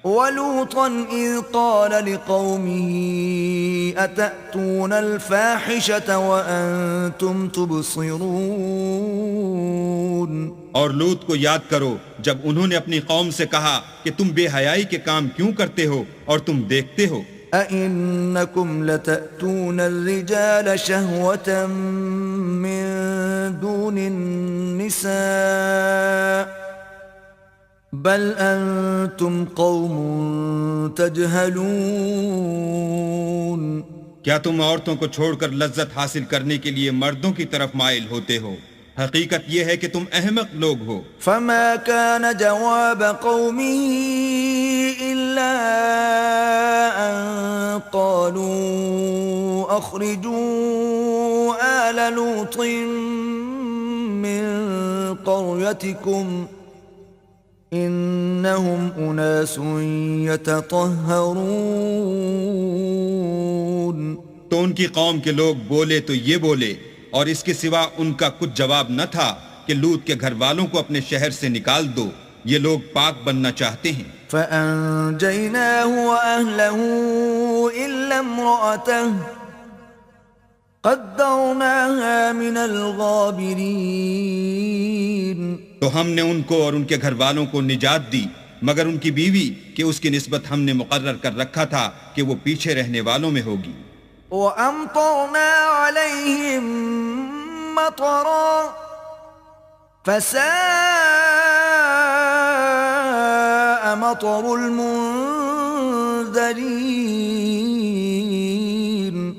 وَلُوطًا إِذْ قَالَ لِقَوْمِهِ أَتَأْتُونَ الْفَاحِشَةَ وَأَنْتُمْ تُبْصِرُونَ۔ اور لوط کو یاد کرو جب انہوں نے اپنی قوم سے کہا کہ تم بے حیائی کے کام کیوں کرتے ہو اور تم دیکھتے ہو۔ أَإِنَّكُمْ لَتَأْتُونَ الرِّجَالَ شَهْوَةً مِّن دُونِ النِّسَاءِ بَلْ أَنْتُمْ قَوْمٌ تَجْهَلُونَ۔ کیا تم عورتوں کو چھوڑ کر لذت حاصل کرنے کے لیے مردوں کی طرف مائل ہوتے ہو؟ حقیقت یہ ہے کہ تم احمق لوگ ہو۔ فما كان جواب قومه إلا أن قالوا أخرجوا آل لوط من قريتكم إنهم أناس يتطهرون۔ تو ان کی قوم کے لوگ بولے تو یہ بولے، اور اس کے سوا ان کا کچھ جواب نہ تھا کہ لوط کے گھر والوں کو اپنے شہر سے نکال دو، یہ لوگ پاک بننا چاہتے ہیں۔ فَأَنْجَيْنَاهُ وَأَهْلَهُ إِلَّا امْرَأَتَهُ قَدَّرْنَاهَا مِنَ الْغَابِرِينَ۔ تو ہم نے ان کو اور ان کے گھر والوں کو نجات دی، مگر ان کی بیوی کہ اس کی نسبت ہم نے مقرر کر رکھا تھا کہ وہ پیچھے رہنے والوں میں ہوگی۔ وَأَمْطَرْنَا عَلَيْهِمْ مَطَرًا فَسَاءَ مَطَرُ الْمُنذَرِينَ۔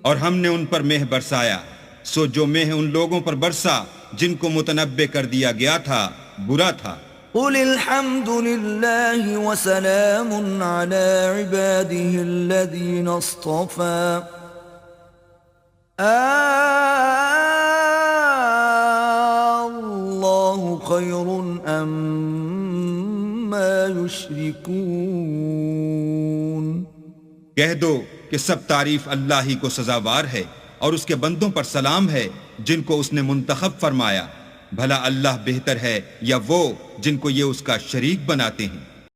اور ہم نے ان پر مہ برسایا، سو جو مہ ان لوگوں پر برسا جن کو متنبع کر دیا گیا تھا برا تھا۔ قل الحمد لله وسلام على عباده الذين اصطفى الله خير أما يشركون۔ کہہ دو کہ سب تعریف اللہ ہی کو سزاوار ہے، اور اس کے بندوں پر سلام ہے جن کو اس نے منتخب فرمایا، بھلا اللہ بہتر ہے یا وہ جن کو یہ اس کا شریک بناتے ہیں۔